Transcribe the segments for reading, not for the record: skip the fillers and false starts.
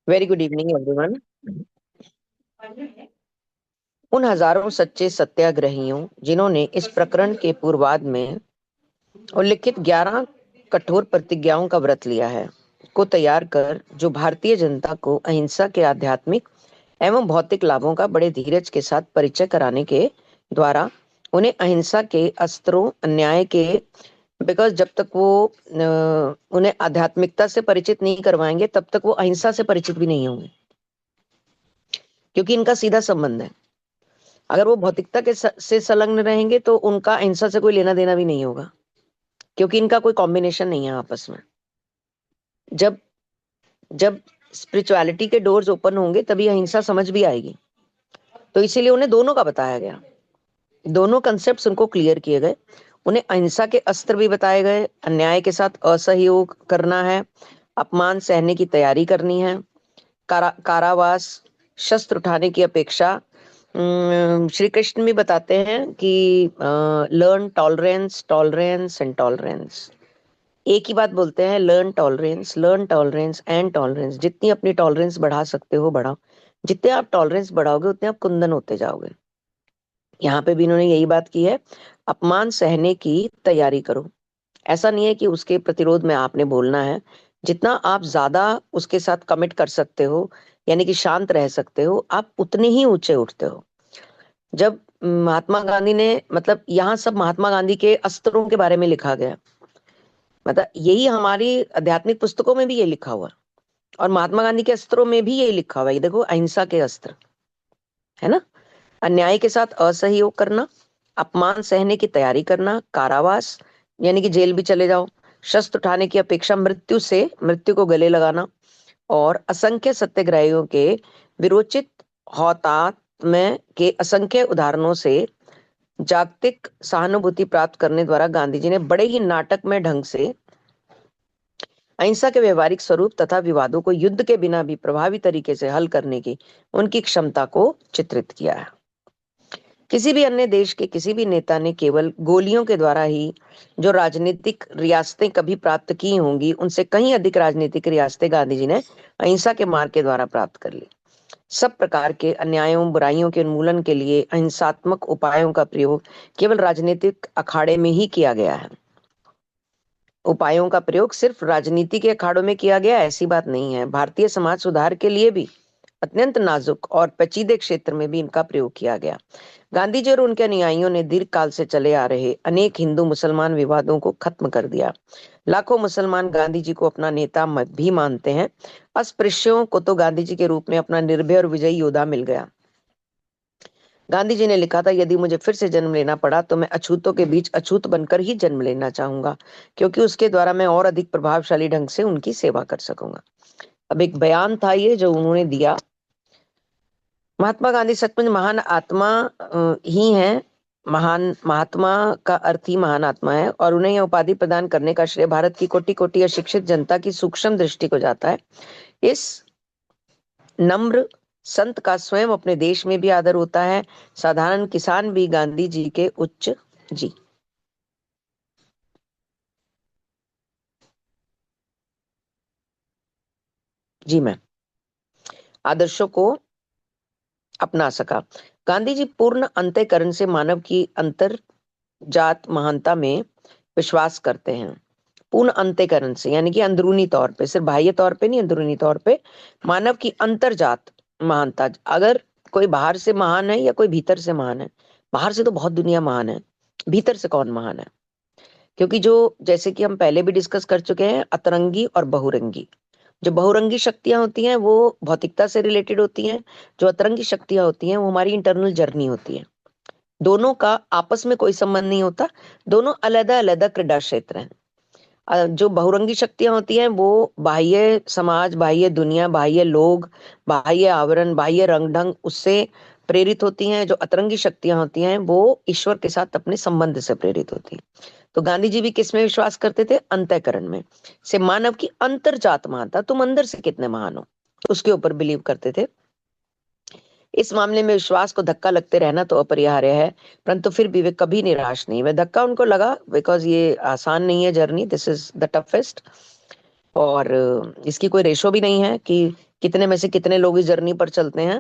Very good evening everyone. उन हजारों सच्चे सत्याग्रहियों जिन्होंने इस प्रकरण के पूर्वार्ध में उल्लिखित 11 कठोर प्रतिज्ञाओं का व्रत लिया है को तैयार कर जो भारतीय जनता को अहिंसा के आध्यात्मिक एवं भौतिक लाभों का बड़े धीरज के साथ परिचय कराने के द्वारा उन्हें अहिंसा के अस्त्रों अन्याय के बिकॉज जब तक वो उन्हें आध्यात्मिकता से परिचित नहीं करवाएंगे तब तक वो अहिंसा से परिचित भी नहीं होंगे, क्योंकि इनका सीधा संबंध है। अगर वो भौतिकता से संलग्न रहेंगे तो उनका अहिंसा से कोई लेना देना भी नहीं होगा, क्योंकि इनका कोई कॉम्बिनेशन नहीं है आपस में। जब जब स्पिरिचुअलिटी के डोर्स ओपन होंगे तभी अहिंसा समझ भी आएगी। तो इसीलिए उन्हें दोनों का बताया गया, दोनों कंसेप्ट उनको क्लियर किए गए। उन्हें अहिंसा के अस्त्र भी बताए गए, अन्याय के साथ असहयोग करना है, अपमान सहने की तैयारी करनी है, कारावास, शस्त्र उठाने की अपेक्षा। श्री कृष्ण भी बताते हैं कि learn tolerance, tolerance and tolerance. एक ही बात बोलते हैं, लर्न टॉलरेंस एंड टॉलरेंस। जितनी अपनी टॉलरेंस बढ़ा सकते हो बढ़ाओ। जितने आप टॉलरेंस बढ़ाओगे उतने आप कुंदन होते जाओगे। यहाँ पे भी इन्होंने यही बात की है, अपमान सहने की तैयारी करो। ऐसा नहीं है कि उसके प्रतिरोध में आपने बोलना है। जितना आप ज्यादा उसके साथ कमिट कर सकते हो, यानी कि शांत रह सकते हो, आप उतने ही ऊंचे उठते हो। जब महात्मा गांधी ने, मतलब यहाँ सब महात्मा गांधी के अस्त्रों के बारे में लिखा गया, मतलब यही हमारी आध्यात्मिक पुस्तकों में भी ये लिखा हुआ है। और महात्मा गांधी के अस्त्रों में भी यही लिखा हुआ है, ये देखो अहिंसा के अस्त्र, है ना। अन्याय के साथ असहयोग करना, अपमान सहने की तैयारी करना, कारावास यानी कि जेल भी चले जाओ, शस्त्र उठाने की अपेक्षा मृत्यु से, मृत्यु को गले लगाना, और असंख्य सत्याग्रहियों के विरोचित हौतात्म्य के असंख्य उदाहरणों से जागतिक सहानुभूति प्राप्त करने द्वारा गांधी जी ने बड़े ही नाटकमय ढंग से अहिंसा के व्यवहारिक स्वरूप तथा विवादों को युद्ध के बिना भी प्रभावी तरीके से हल करने की उनकी क्षमता को चित्रित किया है। किसी भी अन्य देश के किसी भी नेता ने केवल गोलियों के द्वारा ही जो राजनीतिक रियासतें कभी प्राप्त की होंगी, उनसे कहीं अधिक राजनीतिक रियासतें गांधी जी ने अहिंसा के मार्ग के द्वारा प्राप्त कर ली। सब प्रकार के अन्यायों बुराइयों के उन्मूलन के लिए अहिंसात्मक उपायों का प्रयोग केवल राजनीतिक अखाड़े में ही किया गया है। उपायों का प्रयोग सिर्फ राजनीति के अखाड़ों में किया गया ऐसी बात नहीं है। भारतीय समाज सुधार के लिए भी अत्यंत नाजुक और पेचीदे क्षेत्र में भी इनका प्रयोग किया गया। गांधी जी और उनके अनुयायियों ने दीर्घ काल से चले आ रहे अनेक हिंदू मुसलमान विवादों को खत्म कर दिया। लाखों मुसलमान गांधी जी को अपना नेता भी मानते हैं। अस्पृश्यों को तो गांधी जी के रूप में अपना निर्भय और विजयी योद्धा मिल गया। गांधी जी ने लिखा था, यदि मुझे फिर से जन्म लेना पड़ा तो मैं अछूतों के बीच अछूत बनकर ही जन्म लेना चाहूंगा, क्योंकि उसके द्वारा मैं और अधिक प्रभावशाली ढंग से उनकी सेवा कर सकूंगा। अब एक बयान था ये जो उन्होंने दिया। महात्मा गांधी सचमुच महान आत्मा ही हैं। महान महात्मा का अर्थ ही महान आत्मा है, और उन्हें यह उपाधि प्रदान करने का श्रेय भारत की कोटि कोटि अशिक्षित जनता की सूक्ष्म दृष्टि को जाता है। इस नम्र संत का स्वयं अपने देश में भी आदर होता है। साधारण किसान भी गांधी जी के उच्च जी जी मैं आदर्शों को अपना सका। गांधी जी पूर्ण अंतःकरण से मानव की अंतर जात महानता में विश्वास करते हैं। पूर्ण अंतःकरण से यानी कि अंदरूनी तौर पे, सिर्फ बाह्य तौर पे नहीं, अंदरूनी तौर पे मानव की अंतर्जात महानता। अगर कोई बाहर से महान है या कोई भीतर से महान है, बाहर से तो बहुत दुनिया महान है, भीतर से कौन महान है? क्योंकि जो, जैसे कि हम पहले भी डिस्कस कर चुके हैं, अतरंगी और बहुरंगी। जो बहुरंगी शक्तियां होती हैं वो भौतिकता से रिलेटेड होती हैं। जो अतरंगी शक्तियां होती हैं वो हमारी इंटरनल जर्नी होती है। दोनों का आपस में कोई संबंध नहीं होता, दोनों अलग अलग क्रीडा क्षेत्र हैं। जो बहुरंगी शक्तियां होती हैं वो बाह्य समाज, बाह्य दुनिया, बाह्य लोग, बाह्य आवरण, बाह्य रंग ढंग उससे प्रेरित होती हैं। जो अतरंगी शक्तियां होती हैं वो ईश्वर के साथ अपने संबंध से प्रेरित होती हैं। तो गांधी जी भी किस में विश्वास करते थे? अंतःकरण में। से मानव की अंतर्जात महानता, तुम अंदर से कितने महान हो, उसके ऊपर बिलीव करते थे। इस मामले में विश्वास को धक्का लगते रहना तो अपरिहार्य है, परंतु फिर भी वे कभी निराश नहीं। वे धक्का उनको लगा बिकॉज ये आसान नहीं है journey, this is the toughest. और इसकी कोई रेशो भी नहीं है कि कितने में से कितने लोग इस जर्नी पर चलते हैं।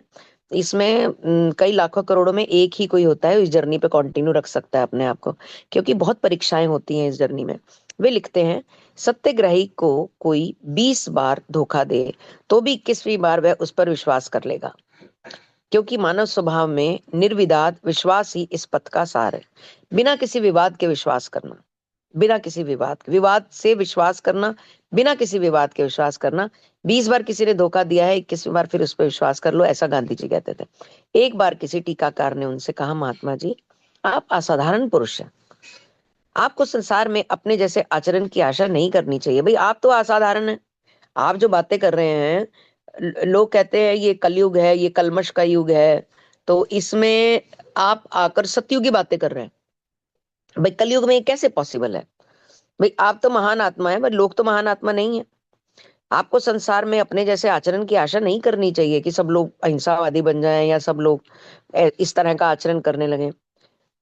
इसमें कई लाखों करोड़ों में एक ही कोई होता है इस जर्नी पे कंटिन्यू रख सकता है अपने आप को, क्योंकि बहुत परीक्षाएं होती हैं इस जर्नी में। वे लिखते हैं, सत्याग्रही को कोई 20 बार धोखा दे तो भी 21वीं बार वह उस पर विश्वास कर लेगा, क्योंकि मानव स्वभाव में निर्विवाद विश्वास ही इस पथ का सार है। बिना किसी विवाद के विश्वास करना, बिना किसी विवाद से विश्वास करना, बिना किसी विवाद के विश्वास करना। 20 बार किसी ने धोखा दिया है, 21वीं बार फिर उस पर विश्वास कर लो, ऐसा गांधी जी कहते थे। एक बार किसी टीकाकार ने उनसे कहा, महात्मा जी आप असाधारण पुरुष हैं, आपको संसार में अपने जैसे आचरण की आशा नहीं करनी चाहिए। भाई आप तो असाधारण हैं, आप जो बातें कर रहे हैं, लोग कहते हैं ये कलयुग है, ये कलमश का युग है, तो इसमें आप आकर सतयुग की बातें कर रहे हैं। भाई कलयुग में ये कैसे पॉसिबल है? भाई आप तो महान आत्मा है, पर लोग तो महान आत्मा नहीं है। आपको संसार में अपने जैसे आचरण की आशा नहीं करनी चाहिए कि सब लोग अहिंसावादी बन जाएं या सब लोग इस तरह का आचरण करने लगे।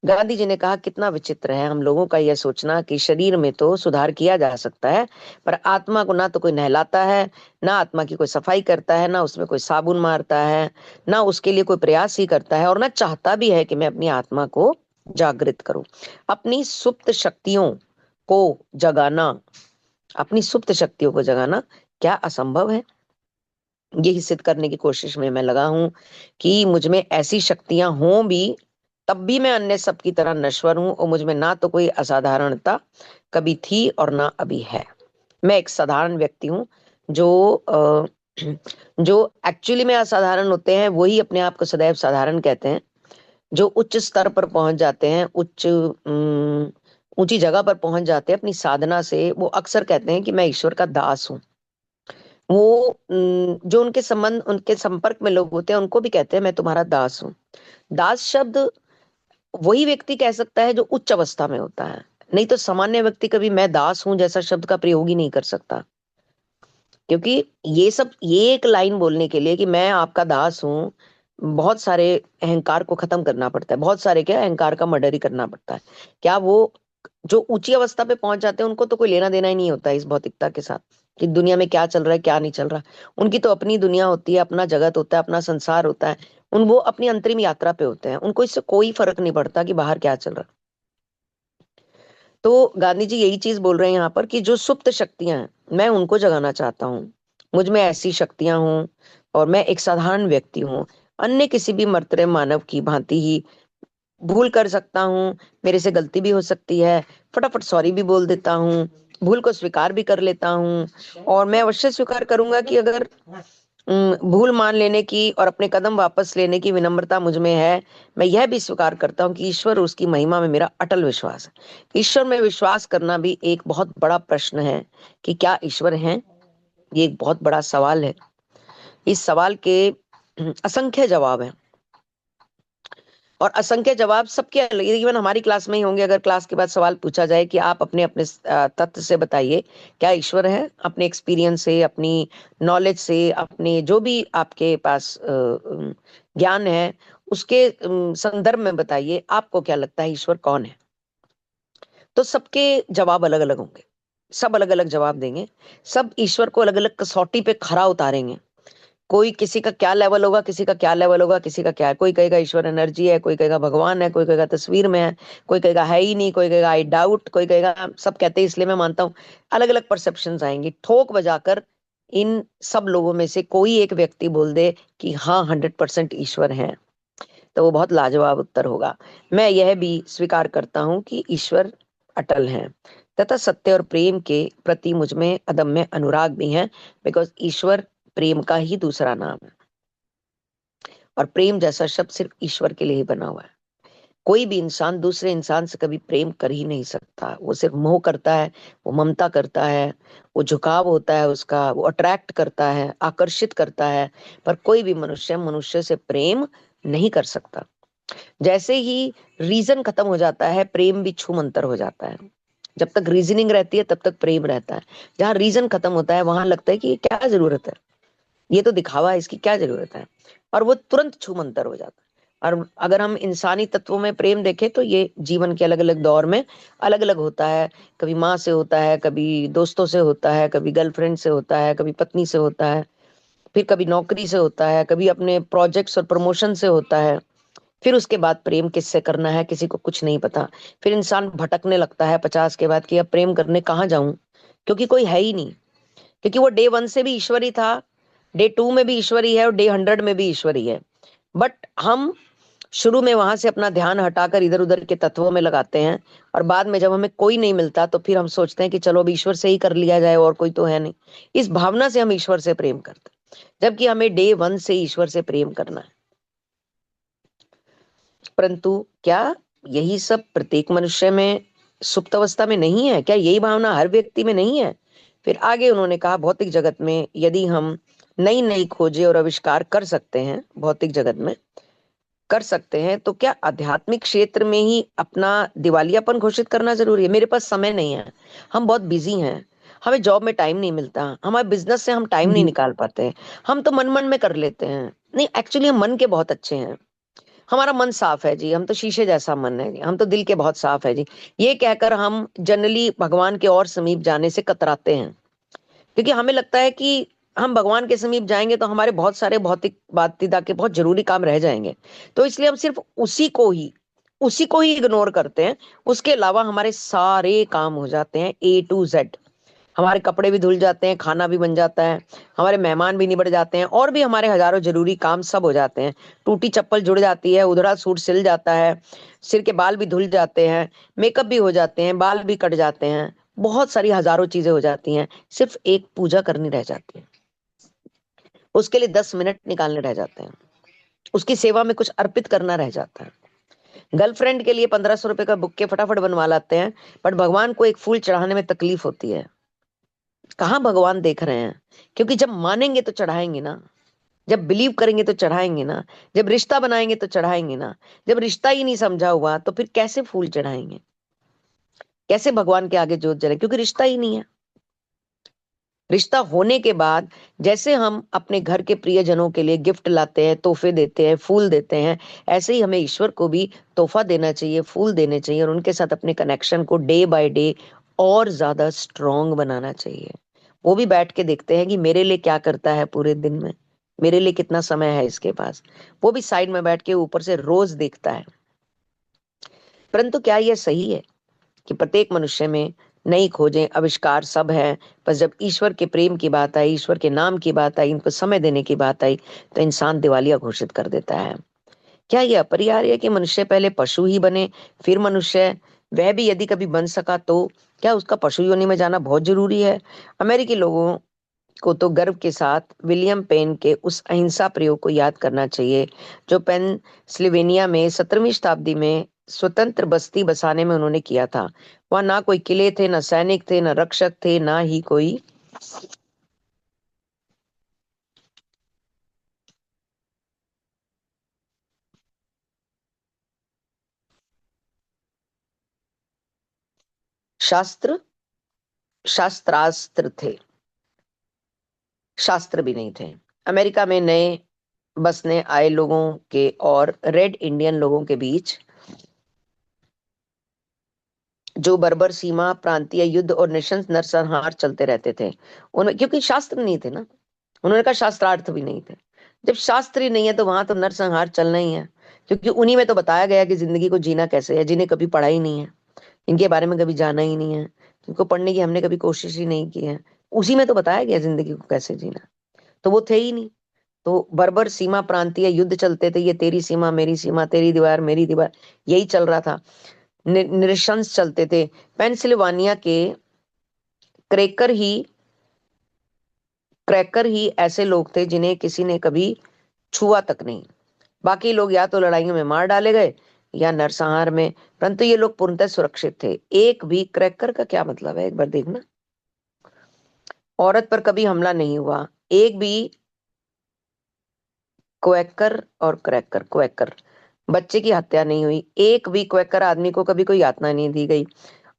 गांधी जी ने कहा, कितना विचित्र है हम लोगों का यह सोचना कि शरीर में तो सुधार किया जा सकता है, पर आत्मा को ना तो कोई नहलाता है, ना आत्मा की कोई सफाई करता है, ना उसमें कोई साबुन मारता है, ना उसके लिए कोई प्रयास ही करता है, और ना चाहता भी है कि मैं अपनी आत्मा को जागृत करूं। अपनी सुप्त शक्तियों को जगाना, अपनी सुप्त शक्तियों को जगाना क्या असंभव है? यही सिद्ध करने की कोशिश में मैं लगा हूं कि मुझ में ऐसी शक्तियां हों भी, तब भी मैं अन्य सबकी तरह नश्वर हूं, और मुझ में ना तो कोई असाधारणता कभी थी और ना अभी है। मैं एक साधारण व्यक्ति हूँ। जो जो एक्चुअली में असाधारण होते हैं वही अपने आप को सदैव साधारण कहते हैं। जो उच्च स्तर पर पहुंच जाते हैं, ऊंची जगह पर पहुंच जाते हैं अपनी साधना से, वो अक्सर कहते हैं कि मैं ईश्वर का दास हूँ। वो जो उनके संबंध, उनके संपर्क में लोग होते हैं, उनको भी कहते हैं मैं तुम्हारा दास हूँ। दास शब्द वही व्यक्ति कह सकता है जो उच्च अवस्था में होता है, नहीं तो सामान्य व्यक्ति कभी मैं दास हूं जैसा शब्द का प्रयोग ही नहीं कर सकता। क्योंकि ये सब, ये एक लाइन बोलने के लिए कि मैं आपका दास हूँ, बहुत सारे अहंकार को खत्म करना पड़ता है, बहुत सारे क्या अहंकार का मर्डर ही करना पड़ता है। क्या वो जो ऊंची अवस्था पे पहुंच जाते हैं उनको तो कोई लेना देना ही नहीं होता है इस भौतिकता के साथ, कि दुनिया में क्या चल रहा है क्या नहीं चल रहा। उनकी तो अपनी दुनिया होती है, अपना जगत होता है, अपना संसार होता है। वो अपनी अंतरिम यात्रा पे होते हैं, उनको इससे कोई फर्क नहीं पड़ता कि बाहर क्या चल रहा है। तो गांधी जी यही चीज बोल रहे हैं यहाँ पर कि जो सुप्त शक्तियां हैं, मैं उनको जगाना चाहता हूँ। मुझ में ऐसी शक्तियां हूँ, और मैं एक साधारण व्यक्ति हूँ, अन्य किसी भी मर्त्यें मानव की भांति ही भूल कर सकता हूँ, मेरे से गलती भी हो सकती है, फटाफट सॉरी भी बोल देता हूँ, भूल को स्वीकार भी कर लेता हूँ। और मैं अवश्य स्वीकार करूंगा कि अगर भूल मान लेने की और अपने कदम वापस लेने की विनम्रता मुझ में है, मैं यह भी स्वीकार करता हूँ कि ईश्वर और उसकी महिमा में मेरा अटल विश्वास है। ईश्वर में विश्वास करना भी एक बहुत बड़ा प्रश्न है कि क्या ईश्वर है। ये एक बहुत बड़ा सवाल है। इस सवाल के असंख्य जवाब हैं, और असंख्य जवाब सबके इवन हमारी क्लास में ही होंगे। अगर क्लास के बाद सवाल पूछा जाए कि आप अपने अपने तथ्य से बताइए क्या ईश्वर है, अपने एक्सपीरियंस से, अपनी नॉलेज से, अपने जो भी आपके पास ज्ञान है उसके संदर्भ में बताइए, आपको क्या लगता है ईश्वर कौन है। तो सबके जवाब अलग अलग होंगे, सब अलग अलग जवाब देंगे, सब ईश्वर को अलग अलग कसौटी पे खरा उतारेंगे। कोई, किसी का क्या लेवल होगा, किसी का क्या लेवल होगा, किसी का क्या है। कोई कहेगा ईश्वर एनर्जी है, कोई कहेगा भगवान है, कोई कहेगा तस्वीर में है, कोई कहेगा है ही नहीं, कोई कहेगा आई डाउट, कोई कहेगा सब कहते हैं इसलिए मैं मानता हूँ। अलग अलग परसेप्शंस आएंगी, ठोक बजाकर इन सब लोगों में से कोई एक व्यक्ति बोल दे कि हाँ 100% ईश्वर है, तो वो बहुत लाजवाब उत्तर होगा। मैं यह भी स्वीकार करता हूँ कि ईश्वर अटल है, तथा सत्य और प्रेम के प्रति मुझ में अदम्य अनुराग भी है, बिकॉज ईश्वर प्रेम का ही दूसरा नाम है, और प्रेम जैसा शब्द सिर्फ ईश्वर के लिए ही बना हुआ है। कोई भी इंसान दूसरे इंसान से कभी प्रेम कर ही नहीं सकता, वो सिर्फ मोह करता है, वो ममता करता है, वो झुकाव होता है उसका, वो अट्रैक्ट करता है, आकर्षित करता है। पर कोई भी मनुष्य मनुष्य से प्रेम नहीं कर सकता। जैसे ही रीजन खत्म हो जाता है, प्रेम भी छू मंतर हो जाता है। जब तक रीजनिंग रहती है तब तक प्रेम रहता है, जहाँ रीजन खत्म होता है वहां लगता है कि ये क्या जरूरत है, ये तो दिखावा है, इसकी क्या जरूरत है, और वो तुरंत छूमंतर हो जाता है। और अगर हम इंसानी तत्वों में प्रेम देखें तो ये जीवन के अलग अलग दौर में अलग अलग होता है। कभी माँ से होता है, कभी दोस्तों से होता है, कभी गर्लफ्रेंड से होता है, कभी पत्नी से होता है, फिर कभी नौकरी से होता है, कभी अपने प्रोजेक्ट्स और प्रमोशन से होता है। फिर उसके बाद प्रेम किससे करना है किसी को कुछ नहीं पता। फिर इंसान भटकने लगता है 50 के बाद कि अब प्रेम करने कहाँ जाऊं, क्योंकि कोई है ही नहीं। क्योंकि वो डे 1 से भी ईश्वर ही था, डे 2 में भी ईश्वर ही है और डे 100 में भी ईश्वर ही है। बट हम शुरू में वहां से अपना ध्यान हटाकर इधर उधर के तत्वों में लगाते हैं, और बाद में जब हमें कोई नहीं मिलता तो फिर हम सोचते हैं कि चलो अब ईश्वर से ही कर लिया जाए, और कोई तो है नहीं। इस भावना से हम ईश्वर से प्रेम करते हैं, जबकि हमें डे 1 से ईश्वर से प्रेम करना है। परंतु क्या यही सब प्रत्येक मनुष्य में सुप्त अवस्था में नहीं है? क्या यही भावना हर व्यक्ति में नहीं है? फिर आगे उन्होंने कहा, भौतिक जगत में यदि हम नई नई खोजें और आविष्कार कर सकते हैं, भौतिक जगत में कर सकते हैं, तो क्या आध्यात्मिक क्षेत्र में ही अपना दिवालियापन घोषित करना जरूरी है? मेरे पास समय नहीं है, हम बहुत बिजी हैं, हमें जॉब में टाइम नहीं मिलता, हमारे बिजनेस से हम टाइम नहीं जी। निकाल पाते, हम तो मन मन में कर लेते हैं। नहीं, एक्चुअली हम मन के बहुत अच्छे हैं, हमारा मन साफ है जी, हम तो शीशे जैसा मन है जी, हम तो दिल के बहुत साफ है जी। ये कहकर हम जनरली भगवान के और समीप जाने से कतराते हैं, क्योंकि हमें लगता है कि हम भगवान के समीप जाएंगे तो हमारे बहुत सारे भौतिक बातिदा के बहुत जरूरी काम रह जाएंगे। तो इसलिए हम सिर्फ उसी को ही इग्नोर करते हैं। उसके अलावा हमारे सारे काम हो जाते हैं A to Z। हमारे कपड़े भी धुल जाते हैं, खाना भी बन जाता है, हमारे मेहमान भी निबट जाते हैं, और भी हमारे हजारों जरूरी काम सब हो जाते हैं। टूटी चप्पल जुड़ जाती है, उधड़ा सूट सिल जाता है, सिर के बाल भी धुल जाते हैं, मेकअप भी हो जाते हैं, बाल भी कट जाते हैं, बहुत सारी हजारों चीजें हो जाती हैं। सिर्फ एक पूजा करनी रह जाती है, उसके लिए 10 मिनट निकालने रह जाते हैं, उसकी सेवा में कुछ अर्पित करना रह जाता है। गर्लफ्रेंड के लिए 1500 रुपए का बुक्के फटाफट बनवा लाते हैं, बट भगवान को एक फूल चढ़ाने में तकलीफ होती है। कहाँ भगवान देख रहे हैं? क्योंकि जब मानेंगे तो चढ़ाएंगे ना, जब बिलीव करेंगे तो चढ़ाएंगे ना, जब रिश्ता बनाएंगे तो चढ़ाएंगे ना। जब रिश्ता ही नहीं समझा हुआ तो फिर कैसे फूल चढ़ाएंगे, कैसे भगवान के आगे जोत जलाएं? क्योंकि रिश्ता ही नहीं है। रिश्ता होने के बाद जैसे हम अपने घर के प्रियजनों के लिए गिफ्ट लाते हैं, तोहफे देते हैं, फूल देते हैं, ऐसे ही हमें ईश्वर को भी तोहफा देना चाहिए, फूल देने चाहिए, और उनके साथ अपने कनेक्शन को डे बाय डे और ज्यादा स्ट्रांग बनाना चाहिए। वो भी बैठ के देखते हैं कि मेरे लिए क्या करता है पूरे दिन में, मेरे लिए कितना समय है इसके पास। वो भी साइड में बैठ के ऊपर से रोज देखता है। परंतु क्या यह सही है कि प्रत्येक मनुष्य में नई खोजें आविष्कार सब है, पर जब ईश्वर के प्रेम की बात आई, ईश्वर के नाम की बात आई, इनको समय देने की बात आई, तो इंसान दिवालिया घोषित कर देता है? क्या यह अपरिहार्य है कि मनुष्य पहले पशु ही बने, फिर मनुष्य? वह भी यदि कभी बन सका तो क्या उसका पशु योनि में जाना बहुत जरूरी है? अमेरिकी लोगों को तो गर्व के साथ विलियम पेन के उस अहिंसा प्रयोग को याद करना चाहिए, जो पेनसिल्वेनिया में 17वीं शताब्दी में स्वतंत्र बस्ती बसाने में उन्होंने किया था। वहां ना कोई किले थे, ना सैनिक थे, ना रक्षक थे, ना ही कोई शास्त्र शास्त्रास्त्र थे, शास्त्र भी नहीं थे। अमेरिका में नए बसने आए लोगों के और रेड इंडियन लोगों के बीच जो बर्बर सीमा प्रांतीय युद्ध और निशंस नरसंहार चलते रहते थे, उन क्योंकि शास्त्र नहीं थे ना। उन्होंने कहा शास्त्रार्थ भी नहीं थे। जब शास्त्र ही नहीं है तो वहां तो नरसंहार चलना ही है, क्योंकि उन्हीं में तो बताया गया कि जिंदगी को जीना कैसे है। जिन्हें कभी पढ़ा ही नहीं है, इनके बारे में कभी जाना ही नहीं है, इनको पढ़ने की हमने कभी कोशिश ही नहीं की है, उसी में तो बताया गया जिंदगी को कैसे जीना। तो वो थे ही नहीं। तो बर्बर सीमा प्रांतीय युद्ध चलते थे, ये तेरी सीमा मेरी सीमा, तेरी दीवार मेरी दीवार, यही चल रहा था। निरशंस चलते थे। पेंसिल्वानिया के क्रैकर ही क्रैकर ही ऐसे लोग थे जिन्हें किसी ने कभी छुआ तक नहीं। बाकी लोग या तो लड़ाइयों में मार डाले गए या नरसंहार में, परंतु ये लोग पूर्णतः सुरक्षित थे। एक भी क्रैकर का क्या मतलब है, एक बार देखना। औरत पर कभी हमला नहीं हुआ, एक भी क्वैकर और क्रैकर क्वैकर बच्चे की हत्या नहीं हुई, एक भी क्वैकर आदमी को कभी कोई यातना नहीं दी गई।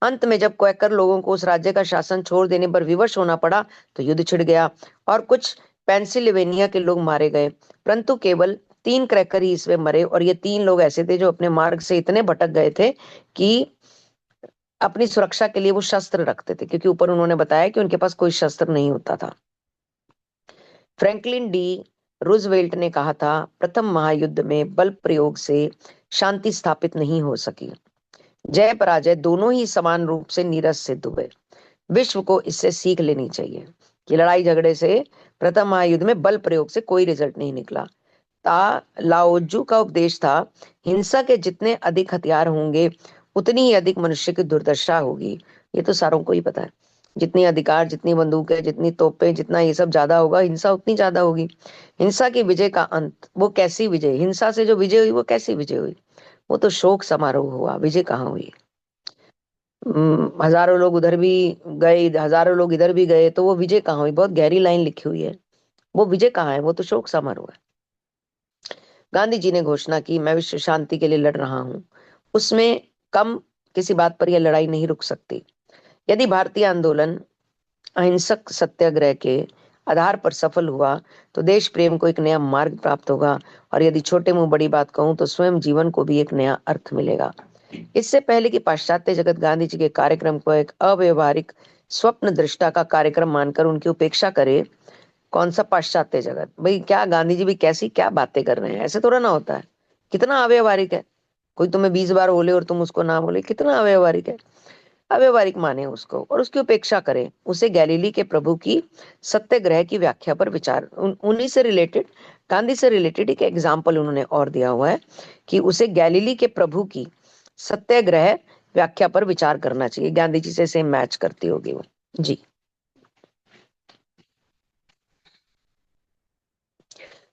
अंत में जब क्वैकर लोगों को उस राज्य का शासन छोड़ देने पर विवश होना पड़ा तो युद्ध छिड़ गया और कुछ पेंसिल्वेनिया के लोग मारे गए। परंतु केवल 3 क्रैकर ही इसमें मरे, और ये 3 लोग ऐसे थे जो अपने मार्ग से इतने भटक गए थे कि अपनी सुरक्षा के लिए वो शस्त्र रखते थे, क्योंकि ऊपर उन्होंने बताया कि उनके पास कोई शस्त्र नहीं होता था। फ्रैंकलिन डी रूजवेल्ट ने कहा था, प्रथम महायुद्ध में बल प्रयोग से शांति स्थापित नहीं हो सकी। जय पराजय दोनों ही समान रूप से नीरस सिद्ध हुए। विश्व को इससे सीख लेनी चाहिए कि लड़ाई झगड़े से, प्रथम महायुद्ध में बल प्रयोग से कोई रिजल्ट नहीं निकला। लाओजू का उपदेश था, हिंसा के जितने अधिक हथियार होंगे उतनी ही अधिक मनुष्य की दुर्दशा होगी। ये तो सारों को ही पता है। जितनी अधिकार, जितनी बंदूकें, जितनी तोपें, जितना ये सब ज्यादा होगा, हिंसा उतनी ज्यादा होगी। हिंसा की विजय का अंत, वो कैसी विजय, हिंसा से जो विजय हुई वो कैसी विजय हुई? वो तो शोक समारोह हुआ, विजय कहाँ हुई? हजारों लोग उधर भी गए, हजारों लोग इधर भी गए, तो वो विजय कहाँ हुई? बहुत गहरी लाइन लिखी हुई है। वो विजय कहाँ है? वो तो शोक समारोह है। गांधी जी ने घोषणा की, मैं विश्व शांति के लिए लड़ रहा हूं। उसमें कम किसी बात पर यह लड़ाई नहीं रुक सकती। यदि भारतीय आंदोलन अहिंसक सत्याग्रह के आधार पर सफल हुआ तो देश प्रेम को एक नया मार्ग प्राप्त होगा, और यदि छोटे मुंह बड़ी बात कहूं तो स्वयं जीवन को भी एक नया अर्थ मिलेगा। इससे पहले कि पाश्चात्य जगत गांधी जी के कार्यक्रम को एक अव्यवहारिक स्वप्न दृष्टा का कार्यक्रम मानकर उनकी उपेक्षा करे, कौन सा पाश्चात्य जगत भाई, क्या गांधी जी भी कैसी क्या बातें कर रहे हैं? ऐसे थोड़ा ना होता है। कितना अव्यवहारिक है। कोई तुम्हें 20 बार बोले और तुम उसको ना बोले, कितना अव्यवहारिक है। अव्यवहारिक माने उसको और उसकी उपेक्षा करें। उसे गैलीली के प्रभु की सत्याग्रह की व्याख्या पर विचार, उन्हीं से रिलेटेड, गांधी से रिलेटेड एक एग्जाम्पल उन्होंने और दिया हुआ है कि उसे गैलीली के प्रभु की सत्याग्रह व्याख्या पर विचार करना चाहिए। गांधी जी से सेम मैच करती होगी वो। जी।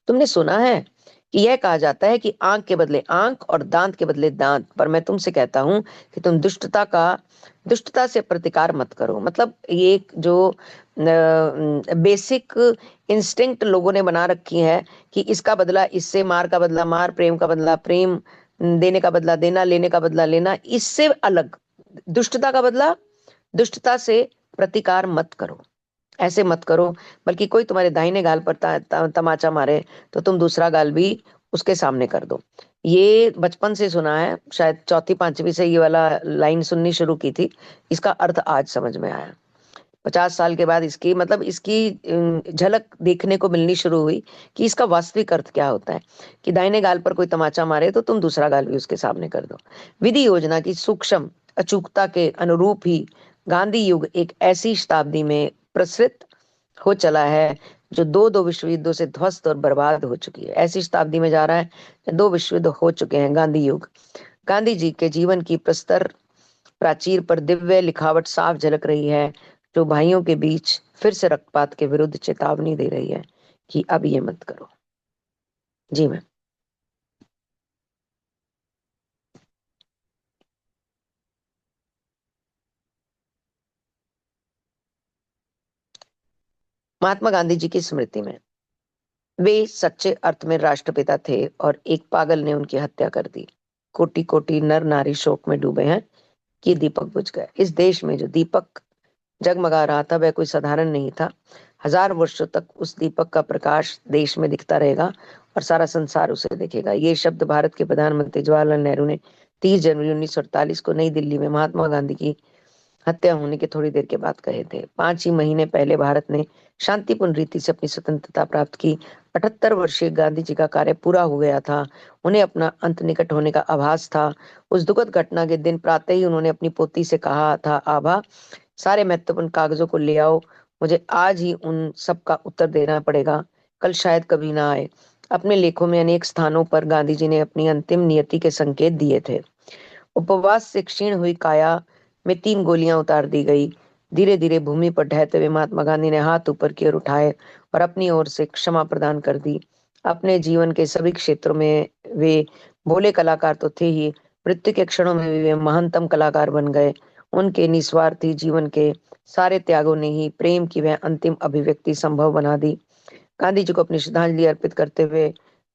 तुमने सुना है कि यह कहा जाता है कि आंख के बदले आंख और दांत के बदले दांत, पर मैं तुमसे कहता हूं कि तुम दुष्टता से प्रतिकार मत करो। मतलब ये एक जो बेसिक इंस्टिंक्ट लोगों ने बना रखी है कि इसका बदला इससे, मार का बदला मार, प्रेम का बदला प्रेम, देने का बदला देना, लेने का बदला लेना, इससे अलग दुष्टता का बदला दुष्टता से प्रतिकार मत करो। ऐसे मत करो, बल्कि कोई तुम्हारे दाहिने गाल पर तमाचा मारे तो तुम दूसरा गाल भी उसके सामने कर दो। ये बचपन से सुना है, शायद चौथी पांचवी से ये वाला लाइन सुननी शुरू की थी। इसका अर्थ आज समझ में आया। 50 साल के बाद इसकी मतलब इसकी झलक देखने को मिलनी शुरू हुई कि इसका वास्तविक अर्थ क्या होता है। कि दाहिने गाल पर कोई तमाचा मारे तो तुम दूसरा गाल भी उसके सामने कर दो। विधि योजना की सूक्ष्म अचूकता के अनुरूप ही गांधी युग एक ऐसी शताब्दी में प्रसृत हो चला है जो दो दो विश्व युद्धों से ध्वस्त और बर्बाद हो चुकी है। ऐसी शताब्दी में जा रहा है, दो विश्व युद्ध हो चुके हैं। गांधी युग, गांधी जी के जीवन की प्रस्तर प्राचीर पर दिव्य लिखावट साफ झलक रही है, जो भाइयों के बीच फिर से रक्तपात के विरुद्ध चेतावनी दे रही है कि अब ये मत करो। जी मैम। महात्मा गांधी जी की स्मृति में, वे सच्चे अर्थ में राष्ट्रपिता थे और एक पागल ने उनकी हत्या कर दी। कोटि कोटि नर नारी शोक में डूबे हैं कि दीपक बुझ गए। इस देश में जो दीपक जगमगा रहा था वह कोई साधारण नहीं था। 1000 वर्षों तक उस दीपक का प्रकाश देश में दिखता रहेगा और सारा संसार उसे देखेगा। ये शब्द भारत के प्रधानमंत्री जवाहरलाल नेहरू ने 30 जनवरी 1948 को नई दिल्ली में महात्मा गांधी की हत्या होने के थोड़ी देर के बाद कहे थे। 5 ही महीने पहले भारत ने शांतिपूर्ण रीति से अपनी स्वतंत्रता प्राप्त की। 78 वर्षीय गांधी जी का कार्य पूरा हो गया था। उन्हें अपना अंत निकट होने का आभास था। उस दुखद घटना के दिन प्रातः ही उन्होंने अपनी पोती से कहा था, आभा, सारे महत्वपूर्ण कागजों को ले आओ, मुझे आज ही उन सब का उत्तर देना पड़ेगा, कल शायद कभी ना आए। अपने लेखों में अनेक स्थानों पर गांधी जी ने अपनी अंतिम नियति के संकेत दिए थे। उपवास से क्षीण हुई काया में 3 गोलियां उतार दी गई। धीरे धीरे भूमि पर ढहते हुए महात्मा गांधी ने हाथ ऊपर की ओर उठाए और अपनी ओर से क्षमा प्रदान कर दी। अपने जीवन के सभी क्षेत्रों में वे भोले कलाकार तो थे ही, मृत्यु के क्षणों में भी वे महानतम कलाकार बन गए। उनके निस्वार्थी जीवन के सारे त्यागों ने ही प्रेम की वह अंतिम अभिव्यक्ति संभव बना दी। गांधी जी को अपनी श्रद्धांजलि अर्पित करते हुए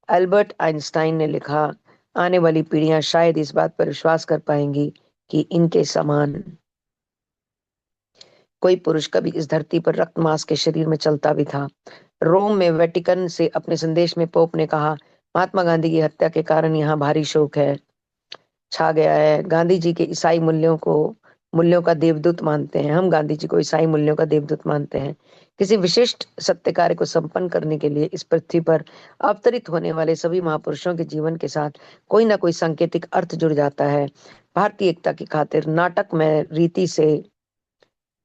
अल्बर्ट आइंस्टाइन ने लिखा, आने वाली पीढ़ियां शायद इस बात पर विश्वास कर पाएंगी कि इनके समान कोई पुरुष कभी इस धरती पर रक्त मांस के शरीर में चलता भी था। रोम में वेटिकन से अपने संदेश में पोप ने कहा, महात्मा गांधी की हत्या के कारण यहाँ भारी शोक है, छा गया है। गांधी जी के ईसाई मूल्यों का देवदूत मानते हैं हम। गांधी जी को ईसाई मूल्यों का देवदूत मानते हैं। किसी विशिष्ट सत्य कार्य को संपन्न करने के लिए इस पृथ्वी पर अवतरित होने वाले सभी महापुरुषों के जीवन के साथ कोई ना कोई सांकेतिक अर्थ जुड़ जाता है। भारतीय एकता की खातिर नाटक में रीति से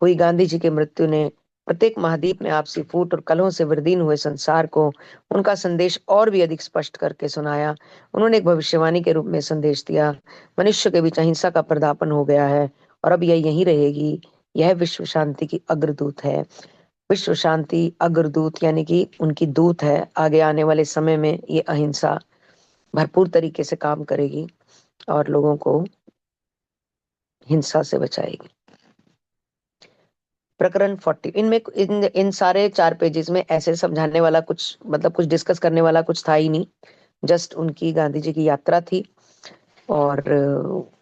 हुई गांधी जी की मृत्यु ने प्रत्येक महाद्वीप में आपसी फूट और कलहों से विदीर्ण हुए संसार को उनका संदेश और भी अधिक स्पष्ट करके सुनाया। उन्होंने एक भविष्यवाणी के रूप में संदेश दिया, मनुष्य के बीच अहिंसा का पर्दापण हो गया है और अब यह यहीं रहेगी। यह विश्व शांति की अग्रदूत है। विश्व शांति अग्रदूत यानी कि उनकी दूत है। आगे आने वाले समय में ये अहिंसा भरपूर तरीके से काम करेगी और लोगों को हिंसा से बचाएगी। प्रकरण 40, इनमें इन सारे 4 पेजेस में ऐसे समझाने वाला कुछ मतलब कुछ डिस्कस करने वाला कुछ था ही नहीं। जस्ट उनकी गांधी जी की यात्रा थी और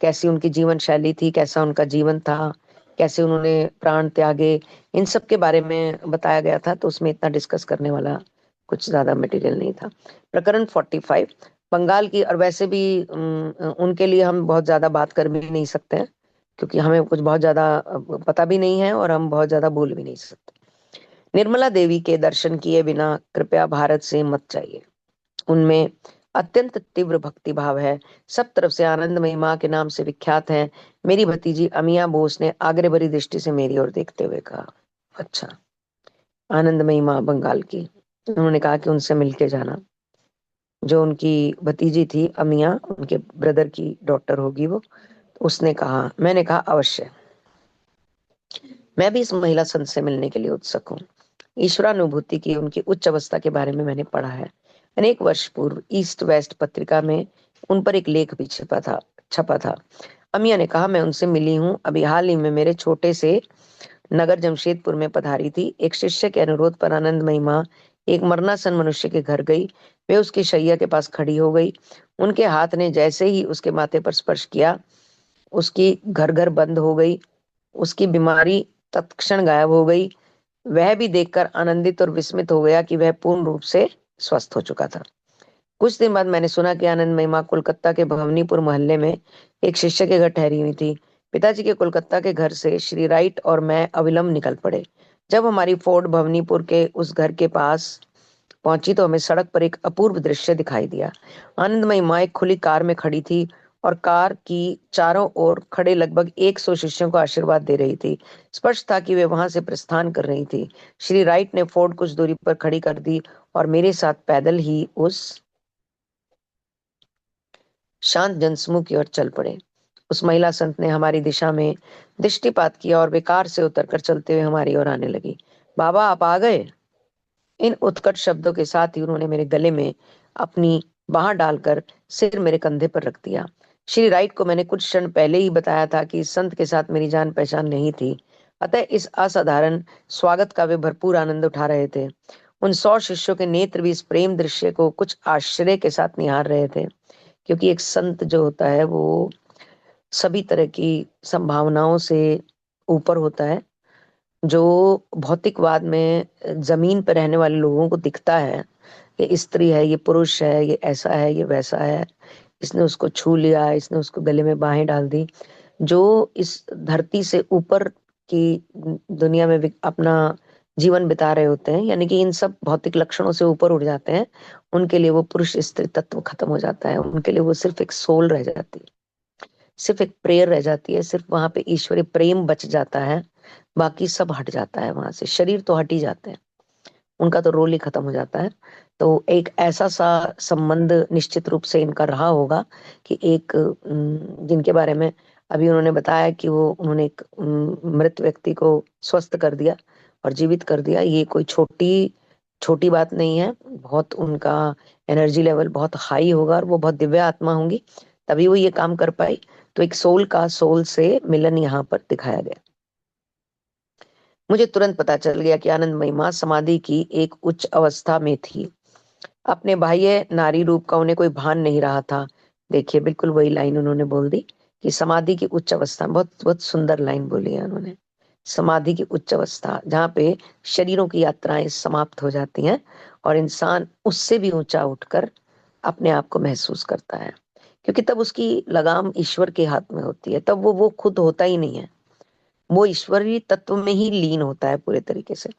कैसी उनकी जीवन शैली थी, कैसा उनका जीवन था, कैसे उन्होंने प्राण त्यागे, इन सब के बारे में बताया गया था। तो उसमें इतना डिस्कस करने वाला कुछ ज्यादा मटेरियल नहीं था। प्रकरण 45 बंगाल की, और वैसे भी उनके लिए हम बहुत ज्यादा बात कर भी नहीं सकते हैं क्योंकि हमें कुछ बहुत ज्यादा पता भी नहीं है और हम बहुत ज्यादा बोल भी नहीं सकते। निर्मला देवी के दर्शन किए बिना कृपया भारत से मत जाइए। उनमें अत्यंत तीव्र भक्ति भाव है, सब तरफ से आनंदमयी माँ के नाम से विख्यात है। मेरी भतीजी अमिया बोस ने आग्रह भरी दृष्टि से मेरी ओर देखते हुए कहा। अच्छा, आनंदमयी माँ बंगाल की, उन्होंने कहा कि उनसे मिलके जाना। जो उनकी भतीजी थी अमिया, उनके ब्रदर की डॉटर होगी वो। उसने कहा, मैंने कहा अवश्य, मैं भी इस महिला संत से मिलने के लिए उत्सुक हूँ। ईश्वरानुभूति की उनकी उच्च अवस्था के बारे में मैंने पढ़ा है। अनेक वर्ष पूर्व ईस्ट वेस्ट पत्रिका में उन पर एक लेख भी छपा था। अमिया ने कहा, मैं उनसे मिली हूँ, अभी हाल ही में मेरे छोटे से नगर जमशेदपुर में पधारी थी। एक शिष्य के अनुरोध पर आनंदमयी माँ एक मरणासन मनुष्य के घर गई। वे उसकी शैया के पास खड़ी हो गई। उनके हाथ ने जैसे ही उसके माथे पर स्पर्श किया, उसकी घर घर बंद हो गई। उसकी बीमारी तत्क्षण गायब हो गई। वह भी देखकर आनंदित और विस्मित हो गया कि वह पूर्ण रूप से स्वस्थ हो चुका था। कुछ दिन बाद मैंने सुना कि आनंदमयी माँ कोलकाता के भवनीपुर मोहल्ले में एक शिष्य के घर ठहरी हुई थी। पिताजी के कोलकाता के घर से श्री राइट और मैं अविलंब निकल पड़े। जब हमारी फोर्ड भवनीपुर के उस घर के पास पहुंची तो हमें सड़क पर एक अपूर्व दृश्य दिखाई दिया। आनंदमयी माँ एक खुली कार में खड़ी थी और कार की चारों ओर खड़े लगभग 100 शिष्यों को आशीर्वाद दे रही थी। स्पष्ट था कि वे वहां से प्रस्थान कर रही थी। श्री राइट ने फोर्ड कुछ दूरी पर खड़ी कर दी और मेरे साथ पैदल ही उस शांत जनसमूह की ओर चल पड़े। उस महिला संत ने हमारी दिशा में दृष्टिपात किया और वे कार से उतरकर चलते हुए हमारी ओर आने लगी। बाबा, आप आ गए। इन उत्कट शब्दों के साथ ही उन्होंने मेरे गले में अपनी बाह डालकर सिर मेरे कंधे पर रख दिया। श्री राइट को मैंने कुछ क्षण पहले ही बताया था कि इस संत के साथ मेरी जान पहचान नहीं थी, अतः इस असाधारण स्वागत का वे भरपूर आनंद उठा रहे थे। उन 100 शिष्यों के नेत्र भी इस प्रेम दृश्य को कुछ आश्चर्य के साथ निहार रहे थे, क्योंकि एक संत जो होता है वो सभी तरह की संभावनाओं से ऊपर होता है। जो भौतिकवाद में जमीन पर रहने वाले लोगों को दिखता है, ये स्त्री है, ये पुरुष है, ये ऐसा है, ये वैसा है, इसने उसको छू लिया, इसने उसको गले में बाहें डाल दी। जो इस धरती से ऊपर की दुनिया में अपना जीवन बिता रहे होते हैं, यानी कि इन सब भौतिक लक्षणों से ऊपर उठ जाते हैं, उनके लिए वो पुरुष स्त्री तत्व खत्म हो जाता है। उनके लिए वो सिर्फ एक सोल रह जाती है, सिर्फ एक प्रेयर रह जाती है, सिर्फ वहां पे ईश्वरीय प्रेम बच जाता है। बाकी सब हट जाता है वहां से, शरीर तो हट ही जाते हैं, उनका तो रोल ही खत्म हो जाता है। तो एक ऐसा सा संबंध निश्चित रूप से इनका रहा होगा कि एक जिनके बारे में अभी उन्होंने बताया कि वो उन्होंने एक मृत व्यक्ति को स्वस्थ कर दिया और जीवित कर दिया। ये कोई छोटी छोटी बात नहीं है। बहुत उनका एनर्जी लेवल बहुत हाई होगा और वो बहुत दिव्य आत्मा होंगी, तभी वो ये काम कर पाई। तो एक सोल का सोल से मिलन यहाँ पर दिखाया गया। मुझे तुरंत पता चल गया कि आनंदमयी माँ समाधि की एक उच्च अवस्था में थी। अपने बाह्य नारी रूप का उन्हें कोई भान नहीं रहा था। देखिए, बिल्कुल वही लाइन उन्होंने बोल दी कि समाधि की उच्च अवस्था। बहुत बहुत सुंदर लाइन बोली है उन्होंने। समाधि की उच्च अवस्था, जहाँ पे शरीरों की यात्राएं समाप्त हो जाती हैं और इंसान उससे भी ऊंचा उठकर अपने आप को महसूस करता है, क्योंकि तब उसकी लगाम ईश्वर के हाथ में होती है। तब वो खुद होता ही नहीं है, वो ईश्वरीय तत्व में ही लीन होता है पूरे तरीके से।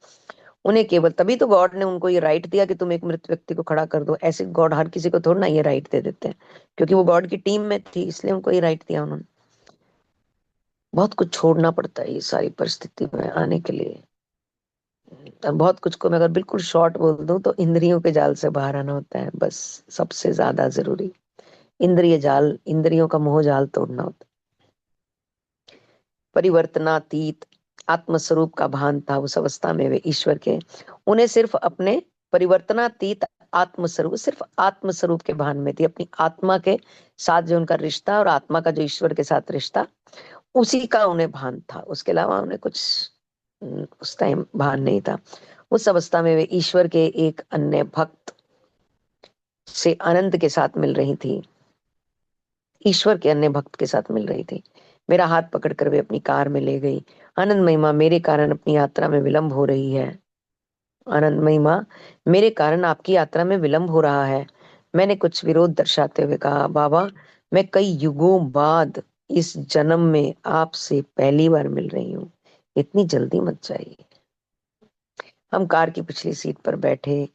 उन्हें केवल तभी तो गॉड ने उनको ये राइट दिया कि तुम एक मृत व्यक्ति को खड़ा कर दो। ऐसे गॉड हर किसी को थोड़ा ना ये राइट दे देते हैं, क्योंकि वो गॉड की टीम में थी इसलिए उनको ये राइट दिया उन्होंने। बहुत कुछ छोड़ना पड़ता है ये सारी परिस्थिति में आने के लिए। और बहुत कुछ को मैं अगर बिल्कुल शॉर्ट बोल दूं तो इंद्रियों के जाल से बाहर आना होता है, बस सबसे ज्यादा जरूरी। इंद्रिय जाल, इंद्रियों का मोह जाल तोड़ना होता है। परिवर्तनातीत आत्मस्वरूप का भान था उस अवस्था में वे ईश्वर के। उन्हें सिर्फ अपने परिवर्तनातीत आत्मस्वरूप, सिर्फ आत्मस्वरूप के भान में थी, अपनी आत्मा के साथ जो उनका रिश्ता और आत्मा का जो ईश्वर के साथ रिश्ता, उसी का उन्हें भान था। उसके अलावा उन्हें कुछ उस टाइम भान नहीं था। उस अवस्था में वे ईश्वर के एक अन्य भक्त से आनंद के साथ मिल रही थी, ईश्वर के अन्य भक्त के साथ मिल रही थी। मेरा हाथ पकड़कर वे अपनी कार में ले गई। आनंद महिमा, मेरे कारण अपनी यात्रा में विलंब हो रही है। आनंद महिमा, मेरे कारण आपकी यात्रा में विलंब हो रहा है। मैंने कुछ विरोध दर्शाते हुए कहा, बाबा मैं कई युगों बाद इस जन्म में आपसे पहली बार मिल रही हूँ, इतनी जल्दी मत जाइए। हम कार की पिछली सीट पर बैठे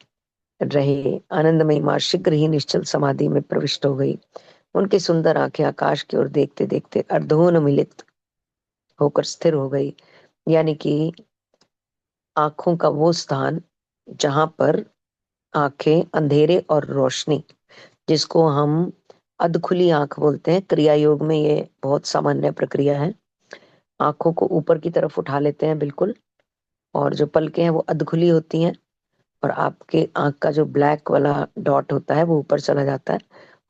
रहे। आनंदमयी मां शीघ्र ही निश्चल समाधि में प्रविष्ट हो गई। उनकी सुंदर आंखें आकाश की ओर देखते देखते अर्धोन्मिलित होकर स्थिर हो गई। यानी कि आंखों का वो स्थान जहां पर आंखें, अंधेरे और रोशनी, जिसको हम अधखुली आंख बोलते हैं, क्रिया योग में ये बहुत सामान्य प्रक्रिया है। आंखों को ऊपर की तरफ उठा लेते हैं बिल्कुल, और जो पलकें हैं वो अधखुली होती हैं, और आपके आंख का जो ब्लैक वाला डॉट होता है वो ऊपर चला जाता है,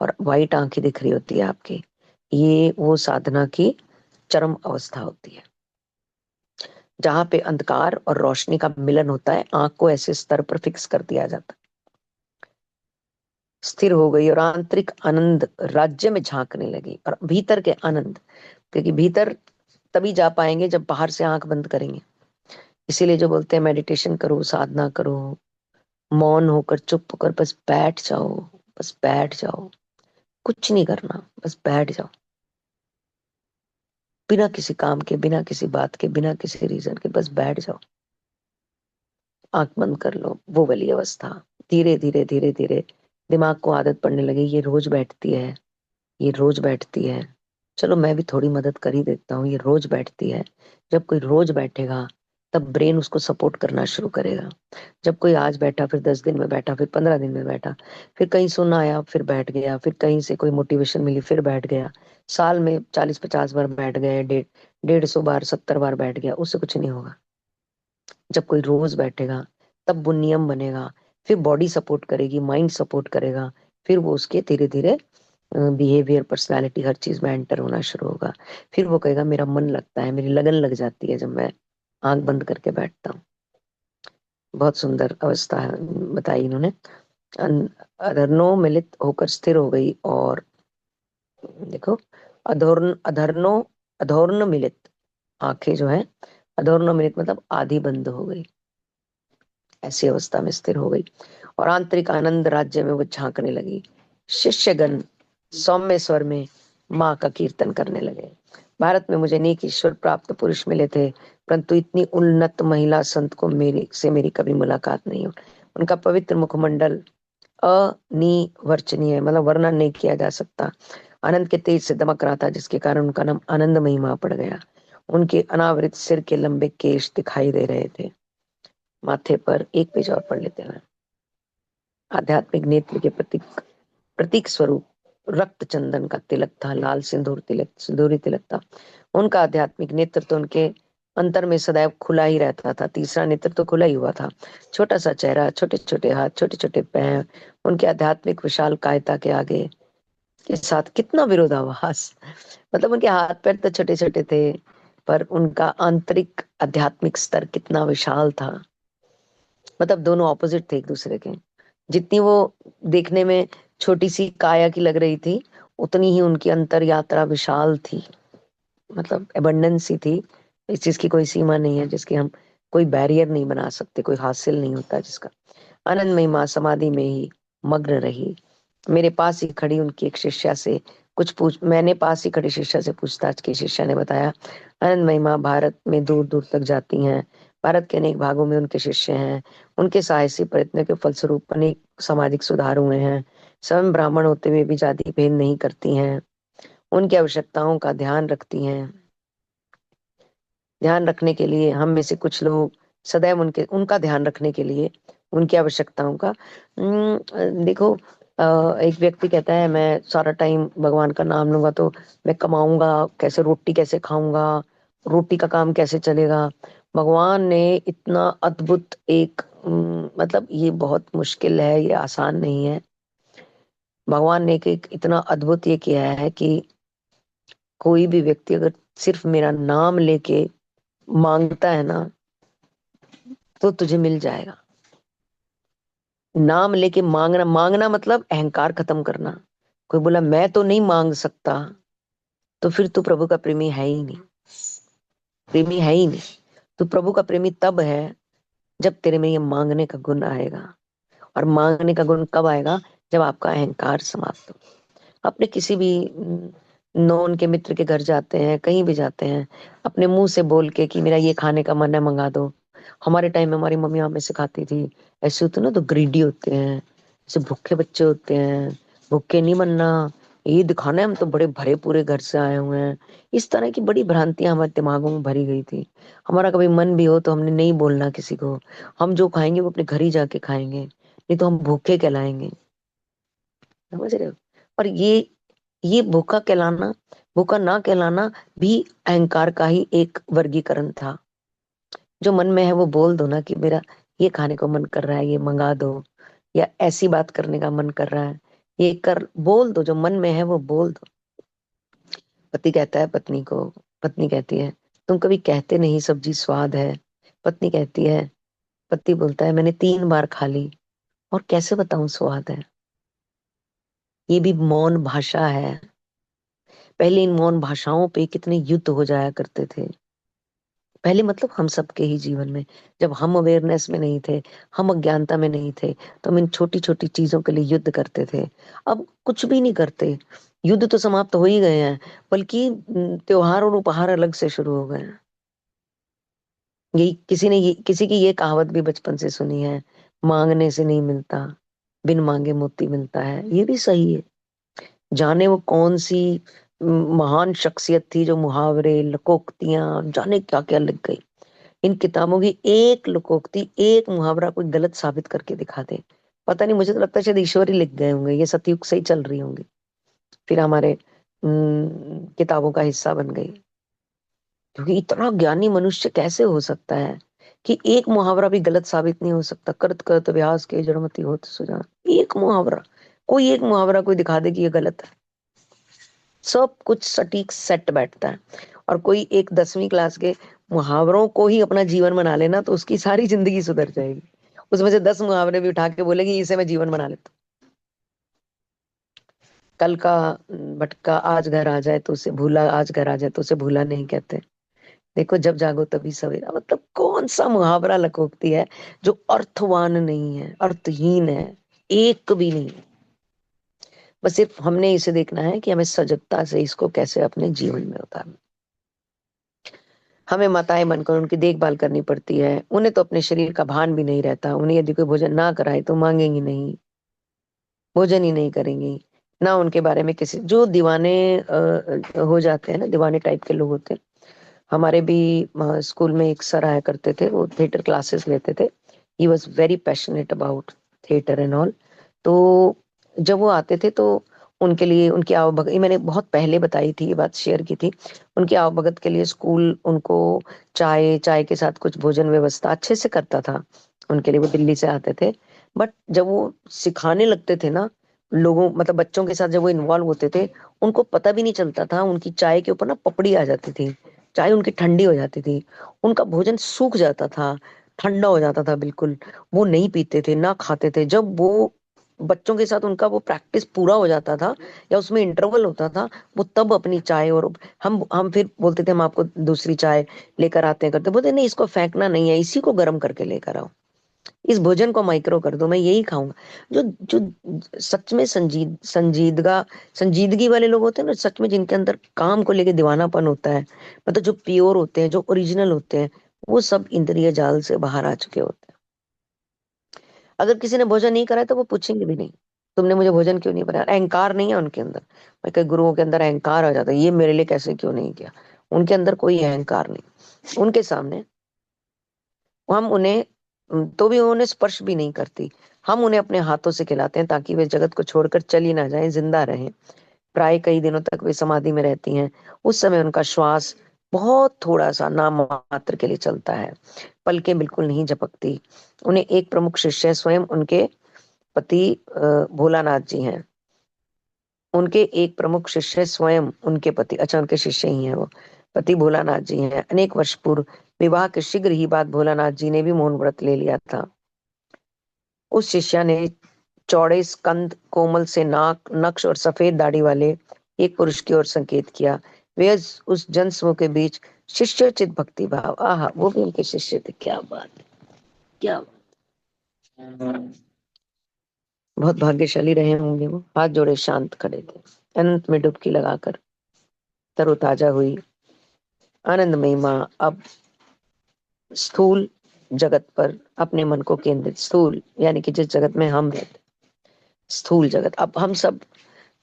और वाइट आंखें दिख रही होती है आपकी। ये वो साधना की चरम अवस्था होती है, जहां पे अंधकार और रोशनी का मिलन होता है। आंख को ऐसे स्तर पर फिक्स कर दिया जाता है। स्थिर हो गई और आंतरिक आनंद राज्य में झांकने लगी, और भीतर के आनंद, क्योंकि भीतर तभी जा पाएंगे जब बाहर से आंख बंद करेंगे। इसीलिए जो बोलते हैं मेडिटेशन करो, साधना करो, मौन होकर चुप होकर बस बैठ जाओ, बस बैठ जाओ, कुछ नहीं करना, बस बैठ जाओ, बिना किसी काम के, बिना किसी बात के, बिना किसी रीजन के, बस बैठ जाओ, आंख बंद कर लो। वो वाली अवस्था। धीरे धीरे धीरे धीरे दिमाग को आदत पड़ने लगी, ये रोज बैठती है, ये रोज बैठती है, चलो मैं भी थोड़ी मदद कर ही देता हूँ, ये रोज बैठती है। जब कोई रोज बैठेगा तब ब्रेन उसको सपोर्ट करना शुरू करेगा। जब कोई आज बैठा, फिर 10 दिन में बैठा, फिर 15 दिन में बैठा, फिर कहीं सुन आया फिर बैठ गया, फिर कहीं से कोई मोटिवेशन मिली फिर बैठ गया, साल में 40-50 बार बैठ गए, 150 बार, 70 बार बैठ गया, उससे कुछ नहीं होगा। जब कोई रोज बैठेगा तब वो नियम बनेगा, फिर बॉडी सपोर्ट करेगी, माइंड सपोर्ट करेगा, फिर वो उसके धीरे धीरे बिहेवियर, पर्सनालिटी, हर चीज में एंटर होना शुरू होगा। फिर वो कहेगा मेरा मन लगता है, मेरी लगन लग जाती है जब मैं आंख बंद करके बैठता हूँ। बहुत सुंदर अवस्था है बताई इन्होंने। अधर्नो मिलित होकर स्थिर हो गई, और देखो, अधर्नो, अधोर्न मिलित, आंखें जो है अधोर्न मिलित मतलब आधी बंद हो गई, ऐसी अवस्था में स्थिर हो गई, और आंतरिक आनंद राज्य में वो झांकने लगी। शिष्यगण सौम्य स्वर में माँ का कीर्तन करने लगे। भारत में मुझे नेक ईश्वर प्राप्त पुरुष मिले थे, परंतु इतनी उन्नत महिला संत को मेरी कभी मुलाकात नहीं हुई। उनका पवित्र मुखमंडल अनिवर्चनीय, मतलब वर्णन नहीं किया जा सकता, आनंद के तेज से दमक रहा था, जिसके कारण उनका नाम आनंद महिमा पड़ गया। उनके अनावृत सिर के लंबे केश दिखाई दे रहे थे। माथे पर एक पेज और पढ़ लेते हैं। आध्यात्मिक नेत्र के प्रतीक, प्रतीक स्वरूप रक्त चंदन का तिलक था, लाल सिंदूर तिलक, सिंदूरी तिलक था। उनका आध्यात्मिक नेत्र तो उनके अंतर में सदैव खुला ही रहता था, तीसरा नेत्र तो खुला ही हुआ था। छोटा सा चेहरा, छोटे छोटे हाथ, छोटे छोटे पैर, उनके आध्यात्मिक विशाल कायता के आगे के साथ कितना विरोधाभास। मतलब उनके हाथ पैर तो छोटे छोटे थे, पर उनका आंतरिक आध्यात्मिक स्तर कितना विशाल था। मतलब दोनों ऑपोजिट थे एक दूसरे के। जितनी वो देखने में छोटी सी काया की लग रही थी, उतनी ही उनकी अंतर यात्रा विशाल थी। मतलब एबंडेंस ही थी। इस चीज की कोई सीमा नहीं है जिसकी हम कोई बैरियर नहीं बना सकते, कोई हासिल नहीं होता जिसका। आनंदमयी माँ समाधि में ही मग्न रही। मेरे पास ही खड़ी उनकी एक शिष्या से कुछ पूछ मैंने पास ही खड़ी शिष्या से पूछताछ की। शिष्या ने बताया, आनंदमयी माँ भारत में दूर दूर तक जाती हैं, भारत के अनेक भागों में उनके शिष्य हैं। उनके साहसी प्रयत्नों के फलस्वरूप अनेक सामाजिक सुधार हुए हैं। स्वयं ब्राह्मण होते हुए भी जाति भेद नहीं करती हैं, उनकी आवश्यकताओं का ध्यान रखने के लिए हम में से कुछ लोग सदैव उनका ध्यान रखने के लिए उनकी आवश्यकताओं का देखो, एक व्यक्ति कहता है मैं सारा टाइम भगवान का नाम लूंगा तो मैं कमाऊंगा कैसे, रोटी कैसे खाऊंगा, रोटी का काम कैसे चलेगा। भगवान ने इतना अद्भुत एक मतलब ये बहुत मुश्किल है, ये आसान नहीं है। भगवान ने एक इतना अद्भुत ये किया है कि कोई भी व्यक्ति अगर सिर्फ मेरा नाम लेके मांगता है ना तो तुझे मिल जाएगा। नाम लेके मांगना, मांगना मतलब अहंकार खत्म करना। कोई बोला मैं तो नहीं मांग सकता, तो फिर तू प्रभु का प्रेमी है ही नहीं, प्रेमी है ही नहीं। तू प्रभु का प्रेमी तब है जब तेरे में ये मांगने का गुण आएगा। और मांगने का गुण कब आएगा? जब आपका अहंकार समाप्त हो। अपने किसी भी नॉन के मित्र के घर जाते हैं, कहीं भी जाते हैं, अपने मुंह से बोल के कि मेरा ये खाने का मन है मंगा दो। हमारे टाइम में हमारी मम्मी हमें सिखाती थी, ऐसे होते ना तो ग्रीडी होते हैं, ऐसे भूखे बच्चे होते हैं, भूखे नहीं बनना, ये दिखाना है हम तो बड़े भरे पूरे घर से आए हुए हैं। इस तरह की बड़ी भ्रांतियां हमारे दिमागों में भरी गई थी। हमारा कभी मन भी हो तो हमने नहीं बोलना किसी को, हम जो खाएंगे वो अपने घर ही जाके खाएंगे, नहीं तो हम भूखे कहलाएंगे। समझ रहे हो? और ये भूखा ना कहलाना भी अहंकार का ही एक वर्गीकरण था। जो मन में है वो बोल दो ना कि मेरा ये खाने को मन कर रहा है, ये मंगा दो, या ऐसी बात करने का मन कर रहा है, ये कर, बोल दो, जो मन में है वो बोल दो। पति कहता है पत्नी को, पत्नी कहती है तुम कभी कहते नहीं सब्जी स्वाद है। पत्नी कहती है, पति बोलता है मैंने 3 बार खा ली और कैसे बताऊं स्वाद है। ये भी मौन भाषा है। पहले इन मौन भाषाओं पे कितने युद्ध हो जाया करते थे। पहले मतलब हम सबके ही जीवन में, जब हम अवेयरनेस में नहीं थे, हम अज्ञानता में नहीं थे, तो हम इन छोटी छोटी चीजों के लिए युद्ध करते थे। अब कुछ भी नहीं करते। युद्ध तो समाप्त हो ही गए हैं, बल्कि त्योहार और उपहार अलग से शुरू हो गए हैं। किसी की ये कहावत भी बचपन से सुनी है, मांगने से नहीं मिलता, बिन मांगे मोती मिलता है। ये भी सही है। जाने वो कौन सी महान शख्सियत थी जो मुहावरे लकोक्तियां जाने क्या क्या लिख गई। इन किताबों की एक लकोक्ति, एक मुहावरा कोई गलत साबित करके दिखा दे, पता नहीं, मुझे तो लगता है शायद ईश्वर ही लिख गए होंगे, ये सतयुग से ही चल रही होंगी, फिर हमारे किताबों का हिस्सा बन गई। क्योंकि इतना ज्ञानी मनुष्य कैसे हो सकता है कि एक मुहावरा भी गलत साबित नहीं हो सकता। करत करत व्यास के जड़मति होत सुजान। एक मुहावरा, कोई एक मुहावरा कोई दिखा दे कि ये गलत है, सब कुछ सटीक सेट बैठता है। और कोई एक 10वीं क्लास के मुहावरों को ही अपना जीवन बना लेना तो उसकी सारी जिंदगी सुधर जाएगी। उसमें से 10 मुहावरे भी उठा के बोलेगी इसे मैं जीवन बना लेता हूँ। कल का भटका आज घर आ जाए तो उसे भूला, आज घर आ जाए तो उसे भूला नहीं कहते। देखो जब जागो तभी सवेरा, मतलब कौन सा मुहावरा लकोक्ति है जो अर्थवान नहीं है, अर्थहीन है, एक भी नहीं। बस सिर्फ हमने इसे देखना है कि हमें सजगता से इसको कैसे अपने जीवन में उतारना। हमें माताएं बनकर उनकी देखभाल करनी पड़ती है। उन्हें तो अपने शरीर का भान भी नहीं रहता। उन्हें यदि कोई भोजन ना कराए तो मांगेंगी नहीं, भोजन ही नहीं करेंगी ना। उनके बारे में किसी जो दीवाने हो जाते हैं ना, दीवाने टाइप के लोग होते हैं। हमारे भी स्कूल में एक सर आया करते थे, वो थिएटर क्लासेस लेते थे। He was very passionate about theatre and all. तो जब वो आते थे तो उनके लिए उनकी आवभगत, ये मैंने बहुत पहले बताई थी, ये बात शेयर की थी। उनकी आवभगत के लिए स्कूल उनको चाय चाय के साथ कुछ भोजन व्यवस्था अच्छे से करता था उनके लिए। वो दिल्ली से आते थे, बट जब वो सिखाने लगते थे ना लोगों, मतलब बच्चों के साथ जब वो इन्वॉल्व होते थे, उनको पता भी नहीं चलता था, उनकी चाय के ऊपर ना पपड़ी आ जाती थी, चाय उनकी ठंडी हो जाती थी, उनका भोजन सूख जाता था, ठंडा हो जाता था बिल्कुल। वो नहीं पीते थे ना खाते थे। जब वो बच्चों के साथ उनका वो प्रैक्टिस पूरा हो जाता था या उसमें इंटरवल होता था, वो तब अपनी चाय, और हम फिर बोलते थे हम आपको दूसरी चाय लेकर आते हैं करते, बोलते नहीं इसको फेंकना नहीं है, इसी को गर्म करके लेकर आओ, इस भोजन को माइक्रो कर दो, मैं यही खाऊंगा। जो जो सच में संजीदगी वाले लोग होते हैं ना, सच में जिनके अंदर काम को लेके दीवानापन होता है, मतलब जो प्योर होते हैं, जो ओरिजिनल होते हैं, वो सब इंद्रिय जाल से बाहर आ चुके होते हैं। अगर किसी ने भोजन नहीं करा तो वो पूछेंगे भी नहीं, तुमने मुझे भोजन क्यों नहीं बनाया। अहंकार नहीं है उनके अंदर। मैं कई गुरुओं के अंदर अहंकार आ जाता है, ये मेरे लिए कैसे क्यों नहीं किया। उनके अंदर कोई अहंकार नहीं। उनके सामने हम उन्हें तो भी उन्हें स्पर्श भी नहीं करती। हम उन्हें अपने हाथों से खिलाते हैं ताकि वे जगत को छोड़कर चली ना जाए, जिंदा रहें। प्राय कई दिनों तक वे समाधि में रहती हैं। उस समय उनका श्वास बहुत थोड़ा सा नाम मात्र के लिए चलता है। पलकें बिल्कुल नहीं झपकती। उन्हें एक प्रमुख शिष्य स्वयं उनके पति भोलानाथ जी हैं। उनके एक प्रमुख शिष्य स्वयं उनके पति, अच्छा उनके शिष्य ही हैं वो, पति भोलानाथ जी हैं। अनेक वर्ष पूर्व विवाह के शीघ्र ही बाद भोलानाथ जी ने भी मौन व्रत ले लिया था। उस शिष्या ने चौड़े स्कंद, कोमल से नाक, नक्श और सफेद दाढ़ी वाले एक पुरुष की ओर संकेत किया। वे उस जन समूह के बीच शिष्योचित भक्ति भाव, आहा वो भी उनके शिष्य थे। क्या बात है, क्या बात। बहुत भाग्यशाली रहे होंगे वो। हाथ जोड़े शांत खड़े थे। अनंत में डुबकी लगाकर तरोताजा हुई आनंदमयी माँ अब स्थूल जगत पर अपने मन को केंद्रित, स्थूल यानी कि जिस जगत में हम रहते, स्थूल जगत। अब हम सब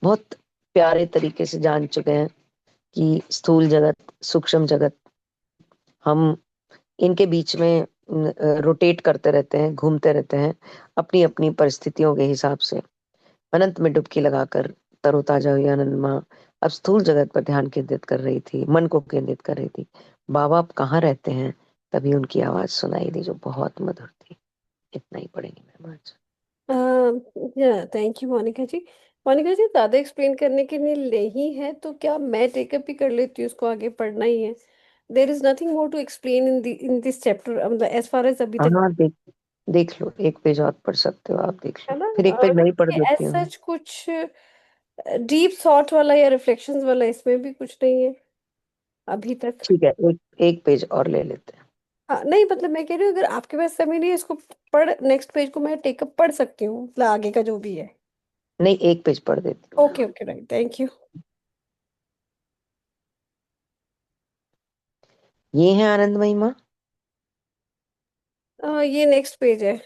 बहुत प्यारे तरीके से जान चुके हैं कि स्थूल जगत, सूक्ष्म जगत, हम इनके बीच में रोटेट करते रहते हैं, घूमते रहते हैं अपनी अपनी परिस्थितियों के हिसाब से। अनंत में डुबकी लगाकर तरोताजा हुई आनंद माँ अब स्थूल जगत पर ध्यान केंद्रित कर रही थी, मन को केंद्रित कर रही थी। बाबा आप कहाँ रहते हैं? तभी उनकी आवाज सुनाई दी जो बहुत मधुर थी। इतना ही पढ़ेंगे मैम आज। थैंक यू मोनिका जी। मोनिका जी, ज़्यादा एक्सप्लेन करने के लिए नहीं है तो क्या मैं टेकअप ही कर लेती हूँ, उसको आगे पढ़ना ही है। There is nothing more to explain in this chapter, मतलब एज फार एज अभी तक। हाँ देख, देख लो एक पेज और पढ़ सकते हो आप, देख है लो ना? फिर एक पेज नहीं पढ़ एज देती हूँ। सच कुछ डीप थॉट वाला या रिफ्लेक्शंस वाला इसमें भी कुछ नहीं है अभी तक। ठीक है, एक एक पेज और ले लेते हैं। हाँ, नहीं मतलब मैं कह रही हूँ, अगर आपके पास समय नहीं है इसको पढ़, नेक्स्ट पेज को मैं टेकअप पढ़ सकती हूँ, मतलब आगे का जो भी है। नहीं एक पेज पढ़ देती हूँ मैं। Okay okay, right, thank you. ये है आनंदमयी माँ। ये नेक्स्ट पेज है, ये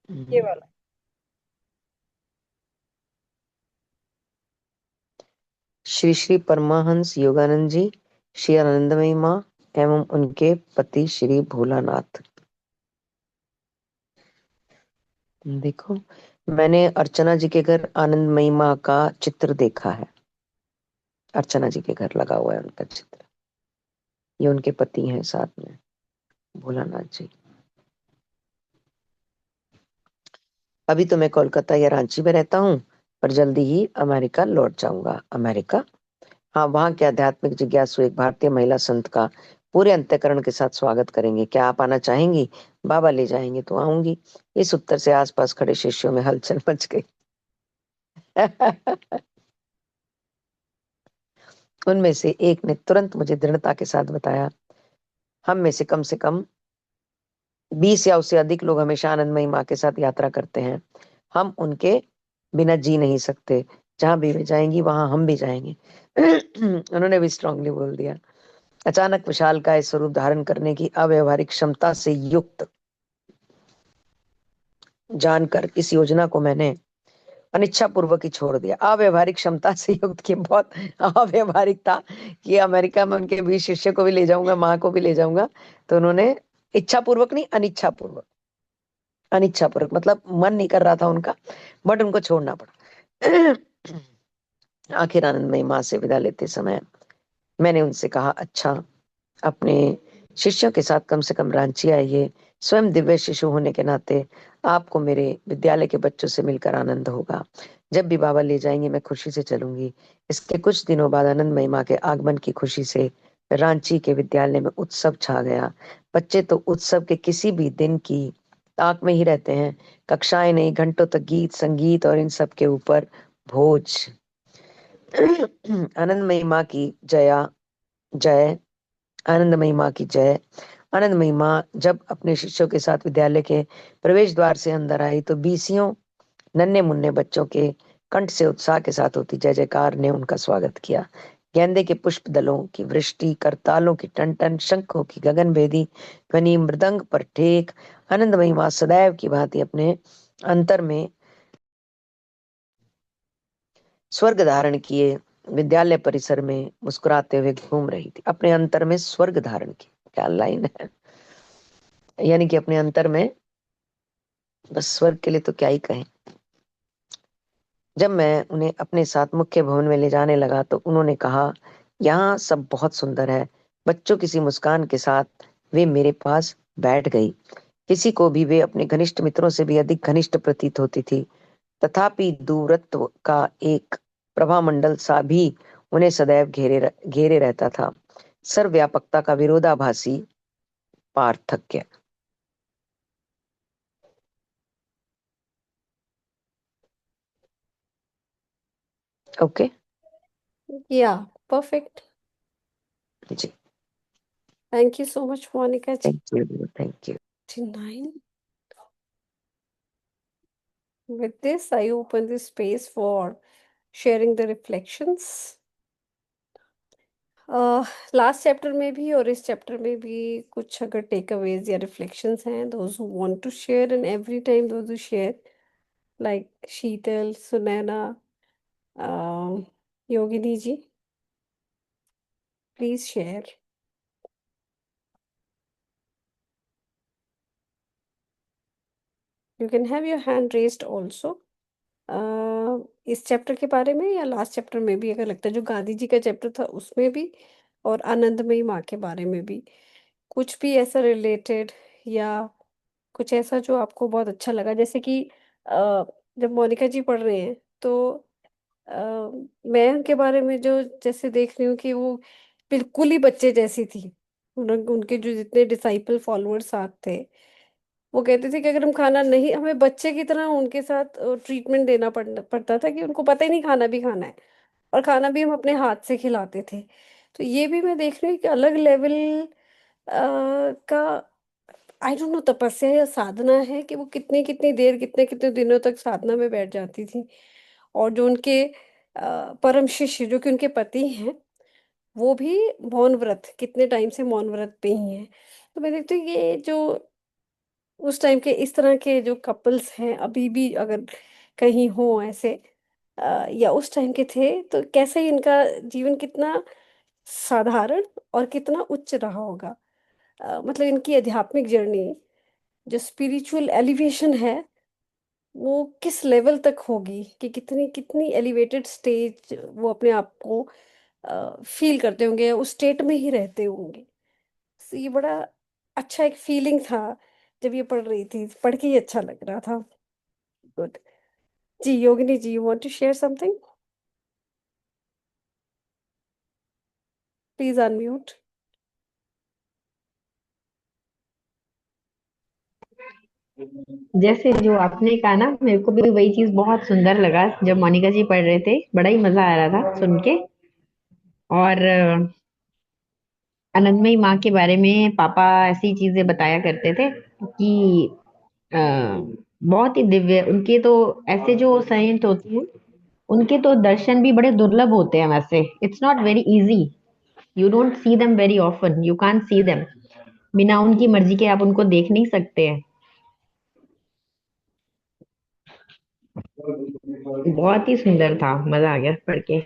हम्म। वाला। श्री श्री परमाहंस योगानंद जी, श्री आनंदमयी माँ एवं उनके पति श्री भोलानाथ। देखो, मैंने अर्चना जी के घर आनंदमयी माँ का चित्र देखा है। अर्चना जी के घर लगा हुआ है उनका चित्र। ये उनके पति हैं साथ में, भोलानाथ जी। अभी तो मैं कोलकाता या रांची में रहता हूँ, पर जल्दी ही अमेरिका लौट जाऊंगा। अमेरिका, हाँ वहाँ के आध्यात्मिक जिज्ञासु एक भारतीय महिला संत का पूरे अंतःकरण के साथ स्वागत करेंगे। क्या आप आना चाहेंगी? बाबा ले जाएंगे तो आऊंगी। इस उत्तर से आसपास खड़े शिष्यों में हलचल मच गई। उनमें से एक ने तुरंत मुझे दृढ़ता के साथ बताया, हम में से कम 20 या उससे अधिक लोग हमेशा आनंदमयी माँ के साथ यात्रा करते हैं। हम उनके बिना जी नहीं सकते। जहां भी वे जाएंगी वहां हम भी जाएंगे। उन्होंने भी स्ट्रांगली बोल दिया। अचानक विशाल का इस स्वरूप धारण करने की अव्यवहारिक क्षमता से युक्त जानकर इस योजना को मैंने अनिच्छा पूर्वक ही छोड़ दिया। अव्यवहारिक क्षमता से युक्त की बहुत अव्यवहारिक था कि अमेरिका में उनके 20 शिष्य को भी ले जाऊंगा, माँ को भी ले जाऊंगा। तो उन्होंने इच्छा पूर्वक नहीं, अनिच्छा पूर्वक, अनिच्छा पूर्वक मतलब मन नहीं कर रहा था उनका, बट उनको छोड़ना पड़ा। आखिर आनंदमयी माँ से विदा लेते समय मैंने उनसे कहा, अच्छा अपने शिष्यों के साथ कम से कम रांची आइए। स्वयं दिव्य शिशु होने के नाते आपको मेरे विद्यालय के बच्चों से मिलकर आनंद होगा। जब भी बाबा ले जाएंगे मैं खुशी से चलूंगी। इसके कुछ दिनों बाद आनंदमयी माँ के आगमन की खुशी से रांची के विद्यालय में उत्सव छा गया। बच्चे तो उत्सव के किसी भी दिन की ताक में ही रहते हैं। कक्षाएं नहीं, घंटों तक गीत संगीत और इन सब के ऊपर भोज। आनंदमयी माँ की जया जय, आनंदमयी माँ की जय। आनंदमयी माँ जब अपने शिष्यों के साथ विद्यालय के प्रवेश द्वार से अंदर आई तो बीसियों नन्हे मुन्ने बच्चों के कंठ से उत्साह के साथ होती जय जयकार ने उनका स्वागत किया। गेंदे के पुष्प दलों की वृष्टि, करतालों की टन शंखों की गगनभेदी ध्वनि, मृदंग पर ठेक, आनंदमयी मां सदैव की भांति अपने अंतर में स्वर्ग धारण किए विद्यालय परिसर में मुस्कुराते हुए घूम रही थी। अपने अंतर में स्वर्ग धारण किए, क्या लाइन है। यानी कि अपने अंतर में, बस स्वर्ग के लिए तो क्या ही कहें। जब मैं उन्हें अपने साथ मुख्य भवन में ले जाने लगा तो उन्होंने कहा, यहाँ सब बहुत सुंदर है। बच्चों की सी मुस्कान के साथ वे मेरे पास बैठ गई। किसी को भी वे अपने घनिष्ठ मित्रों से भी अधिक घनिष्ठ प्रतीत होती थी। तथापि दूरत्व का एक प्रभामंडल सा भी उन्हें सदैव घेरे रहता था, सर्वव्यापकता का विरोधाभासी पार्थक्य। ओके। Yeah, perfect. जी। Thank you so much Monika ji. Thank you, thank you. 9. With this, I open the space for sharing the reflections. Last chapter में भी और इस चैप्टर में भी कुछ अगर टेक अवेज या रिफ्लेक्शंस हैं, those who want to share, and every time those who share, like Sheetal, Sunaina, Yogini ji, please share. You can have your hand raised also. इस चैप्टर के बारे में या लास्ट चैप्टर में भी अगर लगता है, जो गांधी जी का चैप्टर था उसमें भी, और आनंदमयी माँ के बारे में भी, कुछ भी ऐसा रिलेटेड, या कुछ ऐसा जो आपको बहुत अच्छा लगा, जैसे कि जब मोनिका जी पढ़ रहे हैं तो अ, मैं उनके बारे में जो जैसे देख रही हूँ कि वो बिल्कुल ही बच्चे जैसी थी. उनके जो जितने डिसाइपल फॉलोअर्स साथ थे, वो कहते थे कि अगर हम खाना नहीं, हमें बच्चे की तरह उनके साथ ट्रीटमेंट देना पड़ता था, कि उनको पता ही नहीं खाना भी खाना है, और खाना भी हम अपने हाथ से खिलाते थे. तो ये भी मैं देख रही हूँ कि अलग लेवल का, आई डोंट नो, तपस्या या साधना है, कि वो कितनी कितनी देर, कितने कितने दिनों तक साधना में बैठ जाती थी. और जो उनके परम शिष्य, जो कि उनके पति हैं, वो भी मौन व्रत, कितने टाइम से मौन व्रत पे ही हैं. तो मैं देखती हूँ ये जो उस टाइम के इस तरह के जो कपल्स हैं अभी भी, अगर कहीं हो ऐसे, या उस टाइम के थे, तो कैसे इनका जीवन कितना साधारण और कितना उच्च रहा होगा. मतलब इनकी आध्यात्मिक जर्नी, जो स्पिरिचुअल एलिवेशन है, वो किस लेवल तक होगी, कि कितनी कितनी एलिवेटेड स्टेज वो अपने आप को फील करते होंगे, या उस स्टेट में ही रहते होंगे. So, ये बड़ा अच्छा एक फीलिंग था जब ये पढ़ रही थी, पढ़ के ही अच्छा लग रहा था. गुड. जी, Yogini ji, you want to share something? Please unmute. जैसे जो आपने कहा ना, मेरे को भी वही चीज बहुत सुंदर लगा जब मोनिका जी पढ़ रहे थे, बड़ा ही मजा आ रहा था सुन के। और आनंदमयी माँ के बारे में पापा ऐसी चीजें बताया करते थे कि अ, बहुत ही दिव्य उनके तो, ऐसे जो संत होते हैं उनके तो दर्शन भी बड़े दुर्लभ होते हैं। वैसे it's not very easy, you don't see them very often, you can't see them. बिना उनकी मर्जी के आप उनको देख नहीं सकते हैं। बहुत ही सुंदर था, मजा आ गया पढ़ के।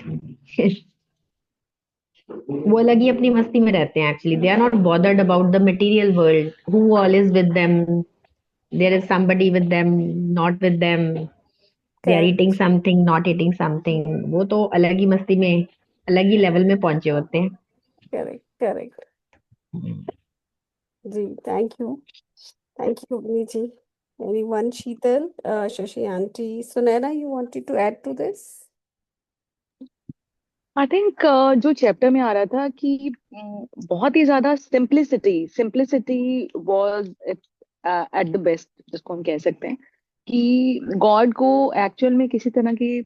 वो अलग ही अपनी मस्ती में रहते हैं। Actually they are not bothered about the material world, who all is with them, there is somebody with them, not with them, they are eating correct, something, not eating something. वो तो अलग ही मस्ती में, अलग ही लेवल में पहुंचे होते हैं। Correct, correct. जी, thank you. Thank you Yogini ji. Anyone? Sheetal, Shashi aunty, Sunaina, you wanted to add to this? I think जो चैप्टर में आ रहा था कि बहुत ही ज्यादा simplicity simplicity was at the best, जिसको हम कह सकते हैं कि गॉड को एक्चुअल में किसी तरह की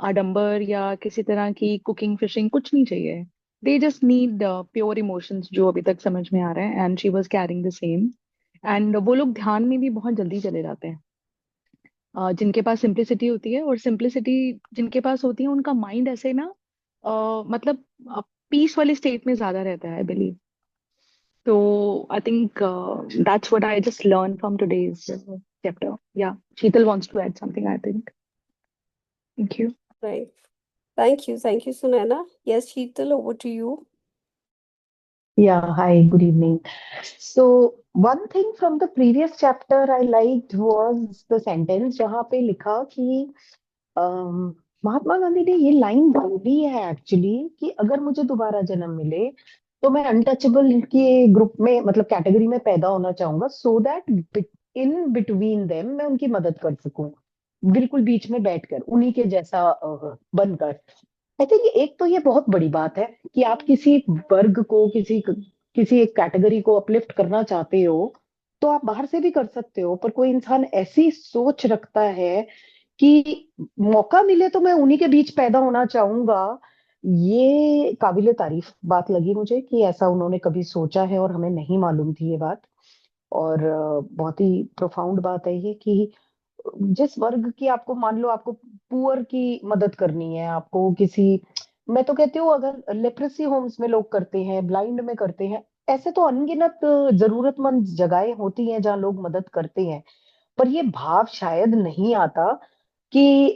आडंबर या किसी तरह की कुकिंग फिशिंग कुछ नहीं चाहिए. They just need pure emotions, जो अभी तक समझ में आ रहा है. And she was carrying the same. And वो लोग ध्यान में भी बहुत जल्दी चले जाते हैं जिनके पास सिंप्लिसिटी होती है. और सिंप्लिसिटी जिनके पास होती है, उनका माइंड ऐसे ना मतलब पीस वाले स्टेट में ज्यादा रहता है आई बिलीव. तो I think that's what I just learn from today's chapter. या Sheetal wants to add something I think. Thank you. Right. Thank you, Sunaina. Yes, Sheetal, over to you. Yeah, hi, good evening. So, one thing from the previous chapter I liked was the sentence जहाँ पे लिखा कि महात्मा गांधी ने ये line बोली है actually कि अगर मुझे दोबारा जन्म मिले तो मैं अनटचेबल के ग्रुप में मतलब कैटेगरी में पैदा होना चाहूंगा so that in between them मैं उनकी मदद कर सकूं बिल्कुल बीच में बैठकर उन्हीं के जैसा बनकर. आई थिंक एक तो ये बहुत बड़ी बात है कि आप किसी वर्ग को किसी एक कैटेगरी को अपलिफ्ट करना चाहते हो तो आप बाहर से भी कर सकते हो पर कोई इंसान ऐसी सोच रखता है कि मौका मिले तो मैं उन्हीं के बीच पैदा होना चाहूंगा. ये काबिले तारीफ बात लगी मुझे कि ऐसा उन्होंने कभी सोचा है और हमें नहीं मालूम थी ये बात. और बहुत ही प्रोफाउंड बात है ये कि जिस वर्ग की आपको मान लो आपको पुअर की मदद करनी है आपको किसी मैं तो कहती हूँ अगर लेप्रेसी होम्स में लोग करते हैं ब्लाइंड में करते हैं ऐसे तो अनगिनत जरूरतमंद जगहें होती हैं जहाँ लोग मदद करते हैं. पर ये भाव शायद नहीं आता कि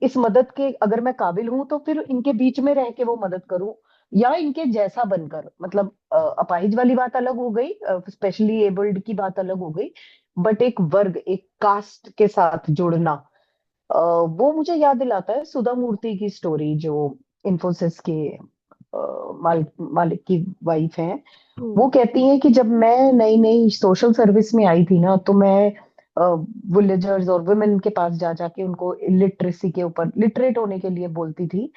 इस मदद के अगर मैं काबिल हूं तो फिर इनके बीच में रह के वो मदद करूं या इनके जैसा बनकर मतलब अपाहिज वाली बात अलग हो गई स्पेशली एबल्ड की बात अलग हो गई बट एक वर्ग एक कास्ट के साथ जुड़ना वो मुझे याद दिलाता है सुधा मूर्ति की स्टोरी जो इन्फोसिस के मालिक की वाइफ हैं. वो कहती हैं कि जब मैं नई नई सोशल सर्विस में आई थी ना तो मैं विलेजर्स और वुमेन के पास जा जाके उनको लिटरेसी के ऊपर लिटरेट होने के लिए बोलती थी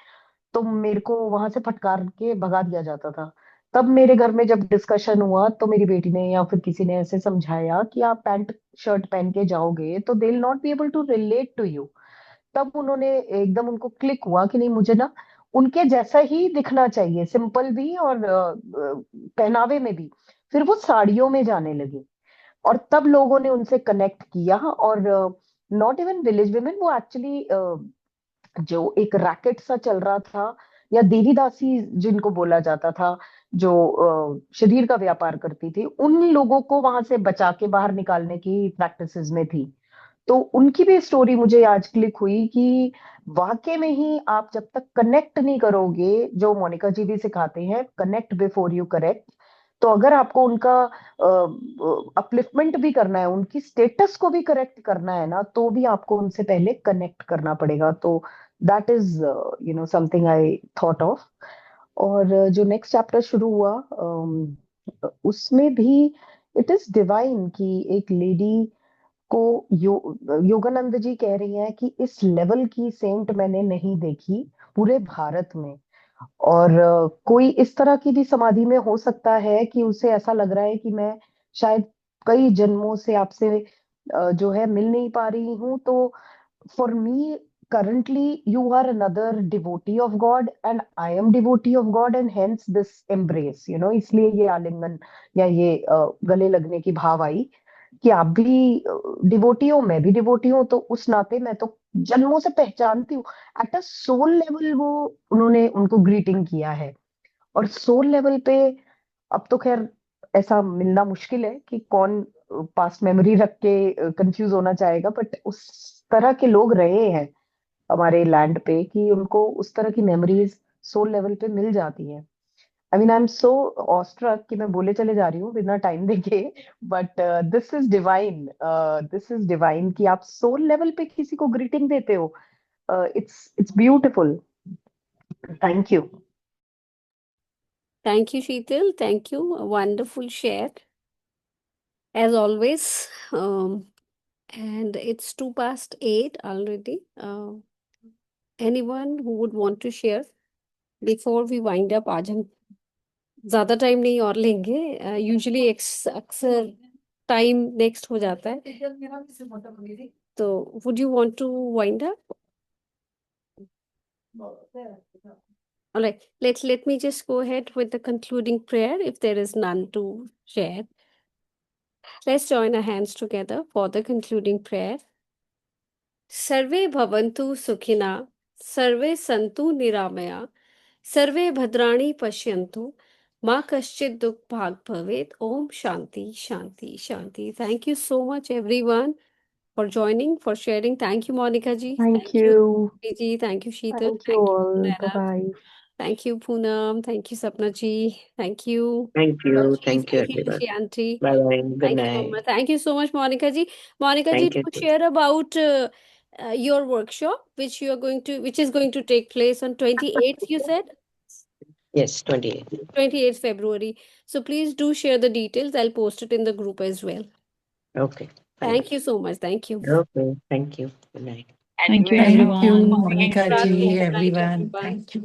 तो मेरे को वहां से फटकार के भगा दिया जाता था. तब मेरे घर में जब डिस्कशन हुआ तो मेरी बेटी ने या फिर किसी ने ऐसे समझाया कि आप पैंट शर्ट पहन के जाओगे तो they will not be able to relate to you. तब उन्होंने एकदम उनको क्लिक हुआ कि नहीं मुझे ना उनके जैसा ही दिखना चाहिए सिंपल भी और पहनावे में भी. फिर वो साड़ियों में जाने लगी और तब लोगों ने उनसे कनेक्ट किया और नॉट इवन विलेज वुमेन वो एक्चुअली जो एक रैकेट सा चल रहा था या देवीदासी जिनको बोला जाता था जो शरीर का व्यापार करती थी उन लोगों को वहां से बचा के बाहर निकालने की प्रैक्टिसेस में थी. तो उनकी भी स्टोरी मुझे आज क्लिक हुई कि वाकई में ही आप जब तक कनेक्ट नहीं करोगे जो मोनिका जी भी सिखाते हैं कनेक्ट बिफोर यू करेक्ट. तो अगर आपको उनका अपलिफ्टमेंट भी करना है उनकी स्टेटस को भी करेक्ट करना है ना तो भी आपको उनसे पहले कनेक्ट करना पड़ेगा. तो that is something I thought of. और जो नेक्स्ट चैप्टर शुरू हुआ उसमें भी इट इज डिवाइन कि एक लेडी को योगानंद जी कह रही हैं कि इस लेवल की सेंट मैंने नहीं देखी पूरे भारत में. और कोई इस तरह की भी समाधि में हो सकता है कि उसे ऐसा लग रहा है कि मैं शायद कई जन्मों से आपसे जो है मिल नहीं पा रही हूँ. तो for me currently you are another devotee of God and I am devotee of God and hence this embrace इसलिए ये आलिंगन या ये गले लगने की भाव आई कि आप भी डिवोटी हो मैं भी डिवोटी हूँ तो उस नाते मैं तो जन्मों से पहचानती हूँ. एट अ सोल लेवल वो उन्होंने उनको ग्रीटिंग किया है और सोल लेवल पे अब तो खैर ऐसा मिलना मुश्किल है कि कौन पास्ट मेमोरी रख के कंफ्यूज होना चाहेगा बट उस तरह के लोग रहे हैं हमारे लैंड पे कि उनको उस तरह की मेमोरीज सोल लेवल पे मिल जाती हैं. I mean I am so awestruck कि मैं बोले चले जा रही हूँ बिना टाइम देके बट दिस इज डिवाइन कि आप सोल लेवल पे किसी को ग्रीटिंग देते हो. It's beautiful. Thank you. Thank you, Sheetal. Thank you. A wonderful share, as always. And it's 8:02 already. Anyone who would want to share before we wind up? आज हम ज्यादा टाइम नहीं और लेंगे. यूजुअली अक्सर टाइम नेक्स्ट हो जाता है. तो would you want to wind up? All right, let me just go ahead with the concluding prayer if there is none to share. Let's join our hands together for the concluding prayer. Sarve bhavantu sukhina, sarve santu niramaya, सर्वे भद्राणि पश्यन्तु मा कश्चित् दुःखभाग् भवेत्. Om Shanti, Shanti, Shanti. Thank you so much, everyone, for joining, for sharing. Thank you, Monica ji. Thank Thank you, you. ji. Thank you, Sheetal. Thank you Thank you, all. Naina. Bye-bye. Thank you, Poonam. Thank you, Sapna ji. Thank you, Thank you. Balji. Thank you, Thank you, everyone. Rishi aunty. Bye bye. Good Thank you, night. Mama. Thank you so much, Monica ji. Monica ji, Thank you. do share about your workshop, which is going to take place on 28th, you said? Yes, 28. 28th February. So please do share the details. I'll post it in the group as well. Okay. Fine. Thank you so much. Thank you. Okay. Thank you. Good night. Thank you, Thank you, everyone. Monica Good ji, night, everyone. everyone. Thank you.